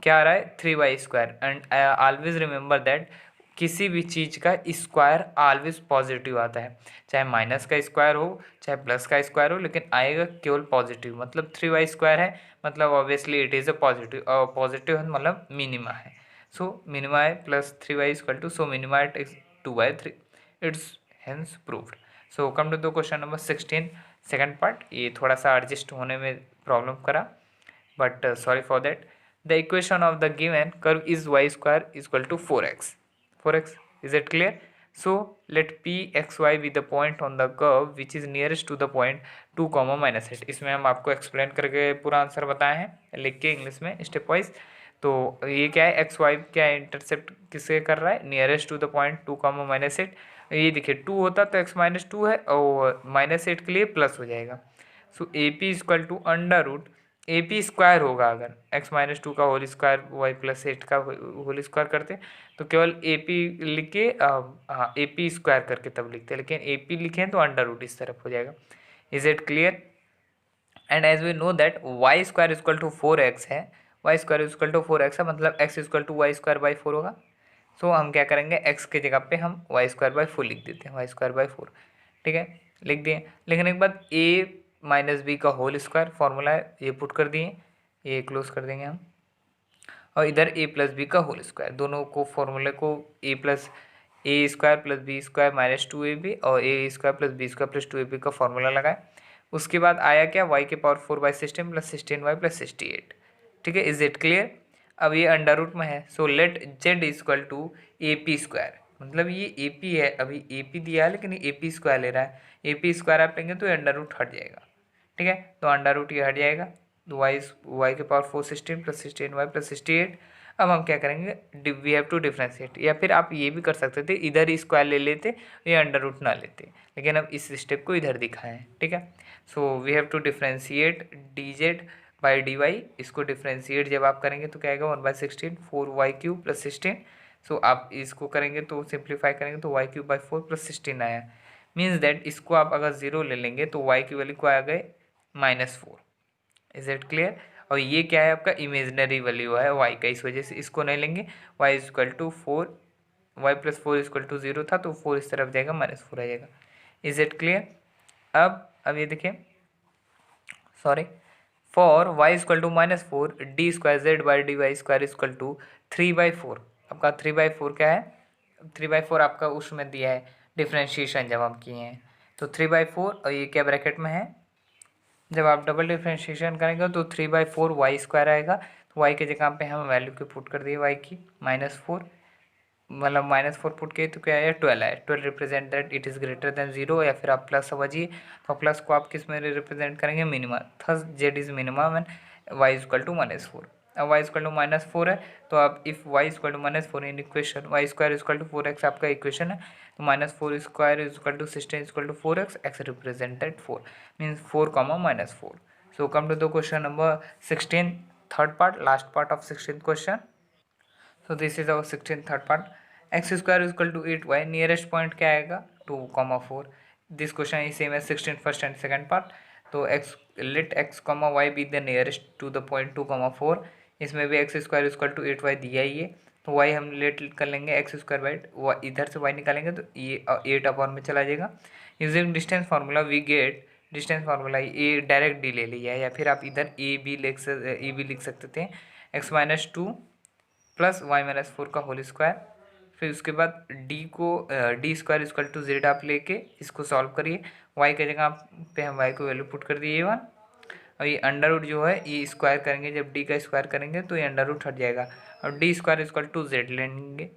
क्या आ रहा है, 3y²। And always remember that किसी भी चीज़ का स्क्वायर ऑलवेज पॉजिटिव आता है, चाहे माइनस का स्क्वायर हो, चाहे प्लस का स्क्वायर हो, लेकिन आएगा केवल पॉजिटिव। मतलब 3y² है, मतलब obviously it is a positive, और पॉजिटिव मतलब मिनिमा है। सो मिनिमा है plus 3y = so minima it is 2/3, it's hence proved. So come to the question number 16 second part. ये थोड़ा सा एडजस्ट होने में प्रॉब्लम करा, but sorry for that. The equation of the given curve is y² = 4x, 4x। is it clear? So let p(xy) be the point on the curve which is nearest to the point 2, -8। इसमें हम आपको explain करके पूरा answer बताए हैं लिख के English में स्टेप वाइज। तो ये क्या है, XY क्या है, इंटरसेप्ट किससे कर रहा है, नियरेस्ट टू द पॉइंट 2, -8। ये देखिए 2 होता तो x -2 है, और -8 के लिए प्लस हो जाएगा। सो AP = AP² होगा, अगर x -2 का होल स्क्वायर y + 8 का होल स्क्वायर करते तो केवल AP लिख के हाँ AP² करके तब लिखते, लेकिन AP लिखें तो √ इस तरफ हो जाएगा। Is it clear? And as we know that y² = 4x है, y² = 4x है, मतलब x = y²/4 होगा। सो हम क्या करेंगे, x की जगह पे हम y² / 4 लिख देते हैं, y² / 4, ठीक है। लिख दिए। लिखने के बाद ए माइनस बी का होल स्क्वायर फॉर्मूला है, ये पुट कर दिए, ये क्लोज कर देंगे हम। और इधर ए प्लस बी का होल स्क्वायर, दोनों को फॉर्मूले को a square plus b square minus 2ab और a square plus b square plus 2ab का फॉर्मूला लगाए। उसके बाद आया क्या, वाई के पावर 4/16 प्लस 16y प्लस 68। ठीक है, इज इट क्लियर। अब ये अंडर रूट में है, so let z equal to A P square, मतलब ये ए पी है, अभी ए पी दिया है लेकिन ए पी स्क्वायर ले रहा है। ए पी स्क्वायर आप लेंगे तो ये अंडर रूट हट जाएगा। ठीक है, तो अंडर रूट ये हट जाएगा, तो वाई के पावर 416 प्लस 16y प्लस 68। अब हम क्या करेंगे, वी हैव टू डिफ्रेंशिएट, या फिर आप ये भी कर सकते थे, इधर ही स्क्वायर ले लेते, ये अंडर रूट ना लेते, लेकिन अब इस स्टेप को इधर दिखाएं। ठीक है, so we have to differentiate d z by d y. इसको डिफ्रेंशिएट जब आप करेंगे तो क्या आएगा, 1/16 4y³ प्लस 16। सो आप इसको करेंगे तो सिंप्लीफाई करेंगे तो y³/4 प्लस 16 आया। मीन्स दैट इसको आप अगर 0 ले लेंगे तो y की वैल्यू को आ गए -4। Is it clear. और ये क्या है, आपका इमेजनरी वैल्यू है y का, इस वजह से इसको नहीं लेंगे। y equal to 4, y plus 4 equal to 0 था, तो 4 इस तरफ जाएगा, -4 आ जाएगा। Is it clear. अब ये देखिए, sorry, for y equal to -4 d square z by d y square equal to 3/4। आपका 3/4 क्या है, 3/4 आपका उसमें दिया है डिफ्रेंशिएशन जब हम किए हैं, तो 3/4 और ये क्या ब्रैकेट में है, जब आप डबल डिफ्रेंशिएशन करेंगे तो 3/4 वाई स्क्वायर आएगा। तो वाई के जगह पे हम वैल्यू को पुट कर दिए वाई की -4, मतलब -4 पुट किए तो क्या है, 12 है। 12 represent that it is greater than 0, या फिर आप प्लस समझिए, तो प्लस को आप किस में रिप्रेजेंट करेंगे, minimum. Thus z is minimum and y equal to -4। अब वाई इक्वल टू -4 है, तो आप if y equal to -4 in equation y square equal to 4x आपका इक्वेशन है, तो -4 square equal to 16 equal to 4x, x represented 4 means 4, -4। So come to the question number 16, third part, last part of 16th question. So this is our 16 third part. X square equal to 8y, nearest point क्या आएगा, 2,4। This question is same as 16 first and second part. तो x let x, y be the nearest to the point 2,4। इसमें भी x square equal to 8y दिया ही है, तो y हम late कर लेंगे एक्स स्क्वायर बाई, इधर से y निकालेंगे तो ये 8 अपॉन में चला जाएगा। Using distance formula we get, distance formula ये डायरेक्ट डी ले लिया है, या फिर आप इधर ए भी लिख सकते थे, x-2 प्लस y-4 का होल स्क्वायर। फिर उसके बाद d square equal to z आप लेके इसको सॉल्व करिए। y के जगह पे हम y को वैल्यू पुट कर दिए 1, और ये अंडर रूट जो है ये स्क्वायर करेंगे, जब d का स्क्वायर करेंगे तो ये अंडर रूट हट जाएगा, और d square equal to z लेंगे।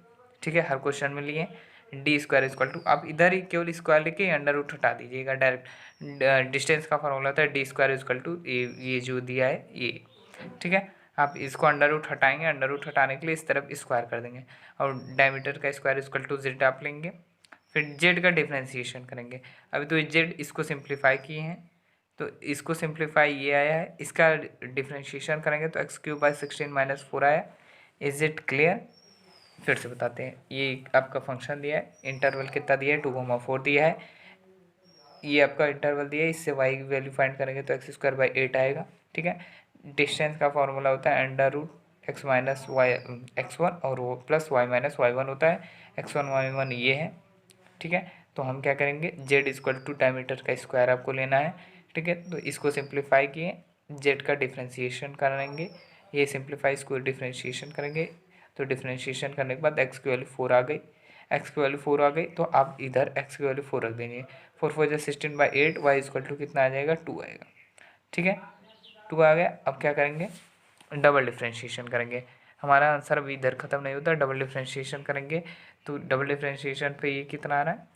ठीक है, हर क्वेश्चन में लिए डी स्क्वायर इक्वल टू, आप इधर ही केवल स्क्वायर लेके अंडर रूट हटा दीजिएगा डायरेक्ट। डिस्टेंस का फॉर्मूला होता है डी स्क्वायर इक्वल टू ये जो दिया है ये। ठीक है, आप इसको अंडर रूट हटाएंगे, अंडर रूट हटाने के लिए इस तरफ स्क्वायर कर देंगे, और डायमीटर का स्क्वायर इक्वल टू जेड आप लेंगे। फिर जेड का डिफ्रेंशिएशन करेंगे। अभी तो जेड इसको सिंप्लीफाई किए हैं, तो इसको सिंप्लीफाई ये आया है, इसका डिफ्रेंशिएशन करेंगे तो x³/16 -4 आया। Is it clear. फिर से बताते हैं, ये आपका फंक्शन दिया है, इंटरवल कितना दिया है, 2,4 दिया है, ये आपका इंटरवल दिया है, इससे y की वैल्यू फाइंड करेंगे तो x²/8 आएगा। ठीक है, डिस्टेंस का फॉर्मूला होता है under root x minus y x1, और वो प्लस y-y1 होता है, x1 y1 ये है। ठीक है, तो हम क्या करेंगे, z इक्वल टू डायमीटर का स्क्वायर आपको लेना है। ठीक है, तो इसको सिंप्लीफाई किए, z का डिफ्रेंशिएशन करेंगे, ये सिंप्लीफाई इसको डिफ्रेंशिएशन करेंगे, तो डिफ्रेंशिएशन करने के बाद x की वैल्यू 4 आ गई, x की वैल्यू 4 आ गई, तो आप इधर x की वैल्यू 4 रख देंगे। 4 × 16/8, y इक्वल टू कितना आ जाएगा, 2 आएगा। ठीक है, 2 आ गया। अब क्या करेंगे, डबल डिफ्रेंशिएशन करेंगे। हमारा आंसर अभी इधर ख़त्म नहीं होता, डबल डिफ्रेंशिएशन करेंगे, तो डबल डिफ्रेंशिएशन पे ये कितना आ रहा है,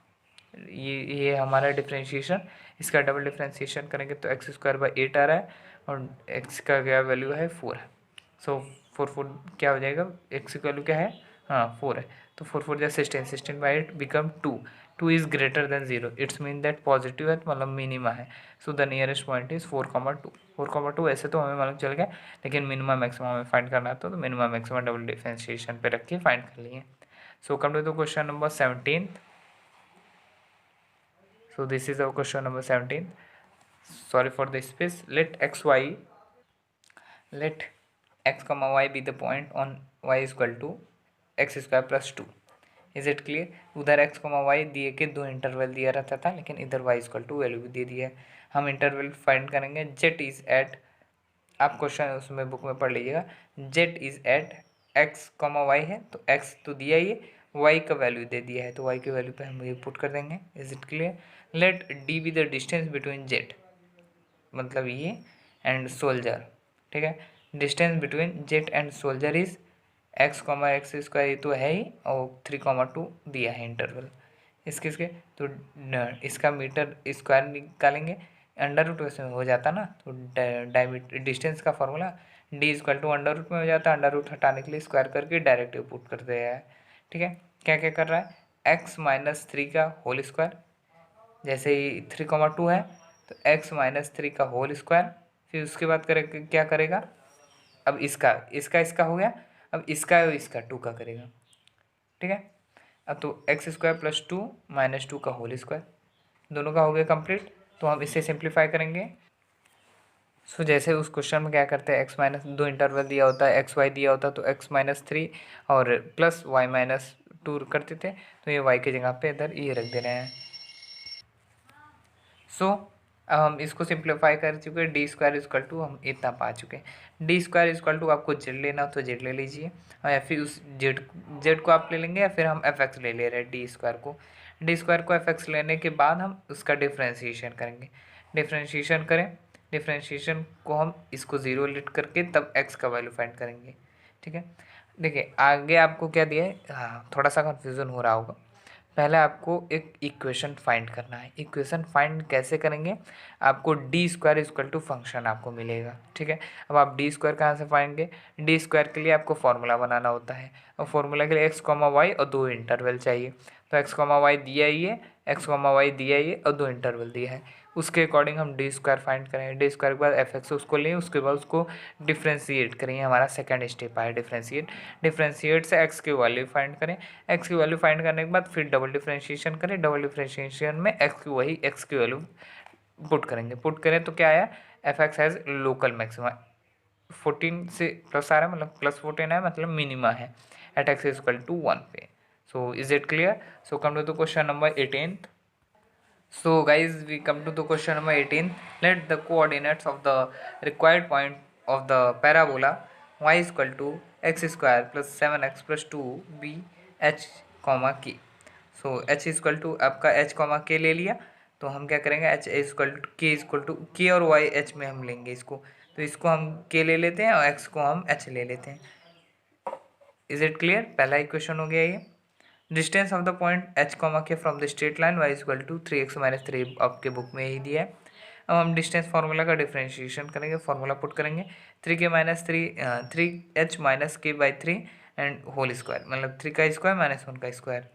ये हमारा डिफ्रेंशिएशन, इसका डबल डिफ्रेंशिएशन करेंगे तो x²/8 आ रहा है, और x का क्या वैल्यू है, 4 है। सो 4 क्या हो जाएगा, x की वैल्यू क्या है, हाँ 4 है, तो 4 × 16, 16/8 become 2। 2 is greater than 0, it's mean that positive है, मतलब मिनिमा है। So the nearest point is 4,2। 4,2 ऐसे तो हमें मालूम चल गया, लेकिन मिनिमा मैक्सिमम हमें फाइंड करना था, तो मिनिमा मैक्सिमम डबल डिफ्रेंशिएशन पे रख के फाइंड कर लिए। So come to the question number 17। So this is our question number 17. Sorry for the space. Let x, y be the point on y is equal to x² + 2. Is it clear. उधर x comma Y दिए के दो interval दिया रहता था, लेकिन इधर Y equal to value भी दे दिया है। हम इंटरवल फाइंड करेंगे। जेट इज एट, आप क्वेश्चन उसमें बुक में पढ़ लीजिएगा, jet is at x comma y है, तो एक्स तो दिया ही है, वाई का वैल्यू दे दिया है, तो वाई की वैल्यू पे हम ये पुट कर देंगे। Is it clear. Let d be the distance between jet, मतलब ये एंड सोल्जर, ठीक है। Distance between jet and soldier is x comma x square, ये तो है ही, और 3,2 दिया है इंटरवल इसके तो इसका मीटर स्क्वायर निकालेंगे, अंडर रूट वैसे हो जाता ना, तो डायमीटर डिस्टेंस का formula d equal to under root में हो जाता है, अंडर रूट हटाने के लिए स्क्वायर करके डायरेक्ट पुट कर दिया है, ठीक है। क्या क्या कर रहा है, x-3 का होल स्क्वायर, जैसे ही 3,2 है तो x-3 का होल स्क्वायर, फिर उसके बाद क्या करेगा, अब इसका हो गया, अब इसका 2 का करेगा, ठीक है। अब तो एक्स स्क्वायर प्लस 2 माइनस 2 का होल स्क्वायर, दोनों का हो गया कंप्लीट। तो हम इसे सिंप्लीफाई करेंगे। सो जैसे उस क्वेश्चन में क्या करते हैं, एक्स माइनस दो इंटरवल दिया होता है, एक्स वाई दिया होता है, तो x-3 और प्लस y-2 करते थे, तो ये y की जगह पे इधर ये रख दे रहे हैं। सो अब हम इसको सिंप्लीफाई कर चुके हैं, डी स्क्वायर इक्वल टू हम इतना पा चुके हैं। डी स्क्वायर इक्वल टू आपको जेड लेना हो तो जेड ले लीजिए, और या फिर उस जेड को आप ले लेंगे, या फिर हम एफ एक्स ले रहे हैं डी स्क्वायर को। डी स्क्वायर को एफ एक्स लेने के बाद हम उसका डिफ्रेंशिएशन करेंगे। डिफ्रेंशिएशन करें, डिफ्रेंशिएशन को हम इसको ज़ीरो लिट करके तब एक्स का वैल्यू फाइंड करेंगे, ठीक है। देखिए आगे आपको क्या दिया है, हाँ थोड़ा सा कन्फ्यूज़न हो रहा होगा। पहले आपको एक इक्वेशन फाइंड करना है। इक्वेशन फाइंड कैसे करेंगे, आपको D square equal to function आपको मिलेगा, ठीक है। अब आप डी स्क्वायर कहाँ से पाएंगे, डी स्क्वायर के लिए आपको फॉर्मूला बनाना होता है, और फॉर्मूला के लिए एक्स कॉमा वाई और दो इंटरवल चाहिए। तो एक्स कॉमा वाई दिया ही है, एक्स कॉमा वाई दिया ही है, और दो इंटरवल दिया है, उसके अकॉर्डिंग हम डी स्क्वायर फाइंड करेंगे। डी स्क्वायर के बाद एफ एक्स उसको लें, उसके बाद उसको डिफ्रेंशिएट करेंगे, हमारा सेकंड स्टेप आया डिफ्रेंशिएट। डिफ्रेंशिएट से एक्स की वैल्यू फाइंड करें, एक्स की वैल्यू फाइंड करने के बाद फिर डबल डिफ्रेंशिएशन करें, डबल डिफ्रेंशिएशन में एक्स की वैल्यू पुट करेंगे। पुट करें तो क्या आया, F x has local maxima 14 से प्लस आ रहा है, मतलब प्लस 14 है, मतलब मिनिमा है एट एक्स इक्वल टू 1 पे। So is it clear. So come to the question number 18th. So guys, we come to the question number 18. Let the coordinates of the required point of the parabola y is equal to x square plus 7x plus 2 be h comma k. So h is equal to आपका h comma k ले लिया, तो हम क्या करेंगे, h is equal to k और y h में हम लेंगे इसको, तो इसको हम k ले लेते हैं और x को हम h ले लेते हैं। इज इट क्लियर, पहला इक्वेशन हो गया ये। Distance of the point h comma k from the straight line y equal to 3x-3 आपके बुक में ही दिया है। अब हम डिस्टेंस फार्मूला का डिफ्रेंशिएशन करेंगे, फार्मूला पुट करेंगे 3k-3 एंड होल स्क्वायर, मतलब 3 का स्क्वायर माइनस 1 का स्क्वायर,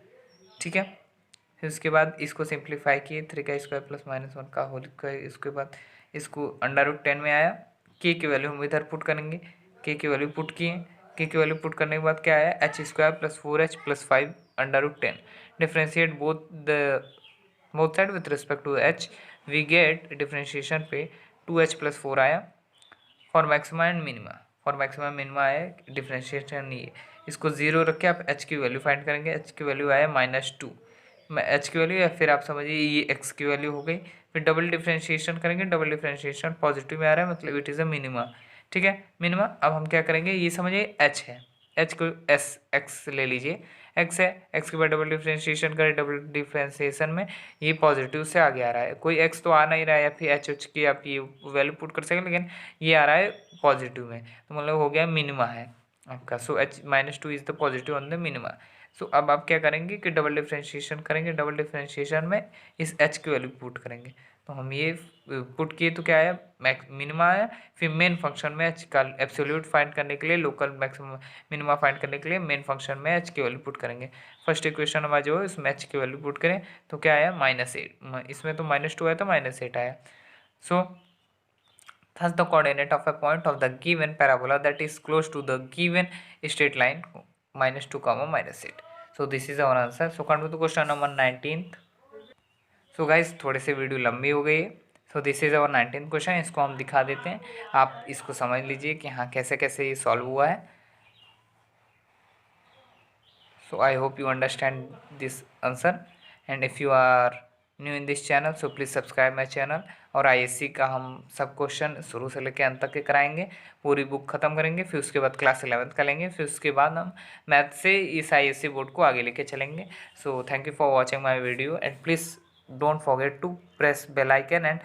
ठीक है। फिर उसके बाद इसको सिंप्लीफाई किए, 3 का स्क्वायर प्लस -1 का होल स्क्वायर, इसके बाद इसको अंडर रूट 10 में आया, के की वैल्यू हम इधर पुट करेंगे, के की वैल्यू पुट किए, के की वैल्यू पुट करने के बाद क्या आया, h square plus 4h plus 5 under root 10, differentiate both side with respect to h, we get differentiation पे 2h प्लस 4 आया। For maxima and minima, for maxima minima आया, डिफ्रेंशिएशन नहीं है, इसको जीरो रख के आप h की वैल्यू फाइंड करेंगे, h की वैल्यू आया -2, एच की वैल्यू, या फिर आप समझिए ये एक्स की वैल्यू हो गई। फिर डबल डिफ्रेंशिएशन करेंगे, डबल डिफ्रेंशिएशन पॉजिटिव में आ रहा है, मतलब इट इज़ अ मिनिमा, ठीक है। मिनिमा अब हम क्या करेंगे, ये समझिए एच है, एच को एस एक्स ले लीजिए, एक्स है, एक्स के बाद डबल डिफ्रेंशिएशन करें, डबल डिफ्रेंशिएशन में ये पॉजिटिव से आगे आ रहा है, कोई एक्स तो आ नहीं रहा है, या फिर एच की आप ये वैल्यू पुट कर सकें, लेकिन ये आ रहा है पॉजिटिव में, तो मतलब हो गया मिनिमा है आपका। सो h-2 is the positive on the minima. So अब आप क्या करेंगे कि डबल डिफ्रेंशिएशन करेंगे, डबल डिफ्रेंशिएशन में इस h की वैल्यू पुट करेंगे, तो हम ये पुट किए तो क्या आया, मिनिमा आया। फिर मेन फंक्शन में h का एब्सोल्यूट फाइंड करने के लिए, लोकल मैक्सिमम मिनिमा फाइंड करने के लिए मेन फंक्शन में h की वैल्यू पुट करेंगे। फर्स्ट इक्वेशन हमारा जो है उसमें h की वैल्यू पुट करें तो क्या आया, -8, इसमें तो -2 आया तो -8 आया। सो thus the coordinate of a point of the given parabola that is close to the given straight line -2, -8. So this is our answer. So come to the question number 19th. So guys थोड़े से video लंबी हो गई है, so this is our 19th question, इसको हम दिखा देते हैं, आप इसको समझ लीजिए कि हाँ कैसे कैसे ये सॉल्व हुआ है। So I hope you understand this answer, and if you are new in this channel so please subscribe my channel। और आईएससी का हम सब क्वेश्चन शुरू से लेकर अंत तक के कराएंगे, पूरी बुक खत्म करेंगे, फिर उसके बाद क्लास 11th का लेंगे, फिर उसके बाद हम मैथ से इस आईएससी बोर्ड को आगे लेके चलेंगे। So thank you for watching my video and please don't forget to press bell icon and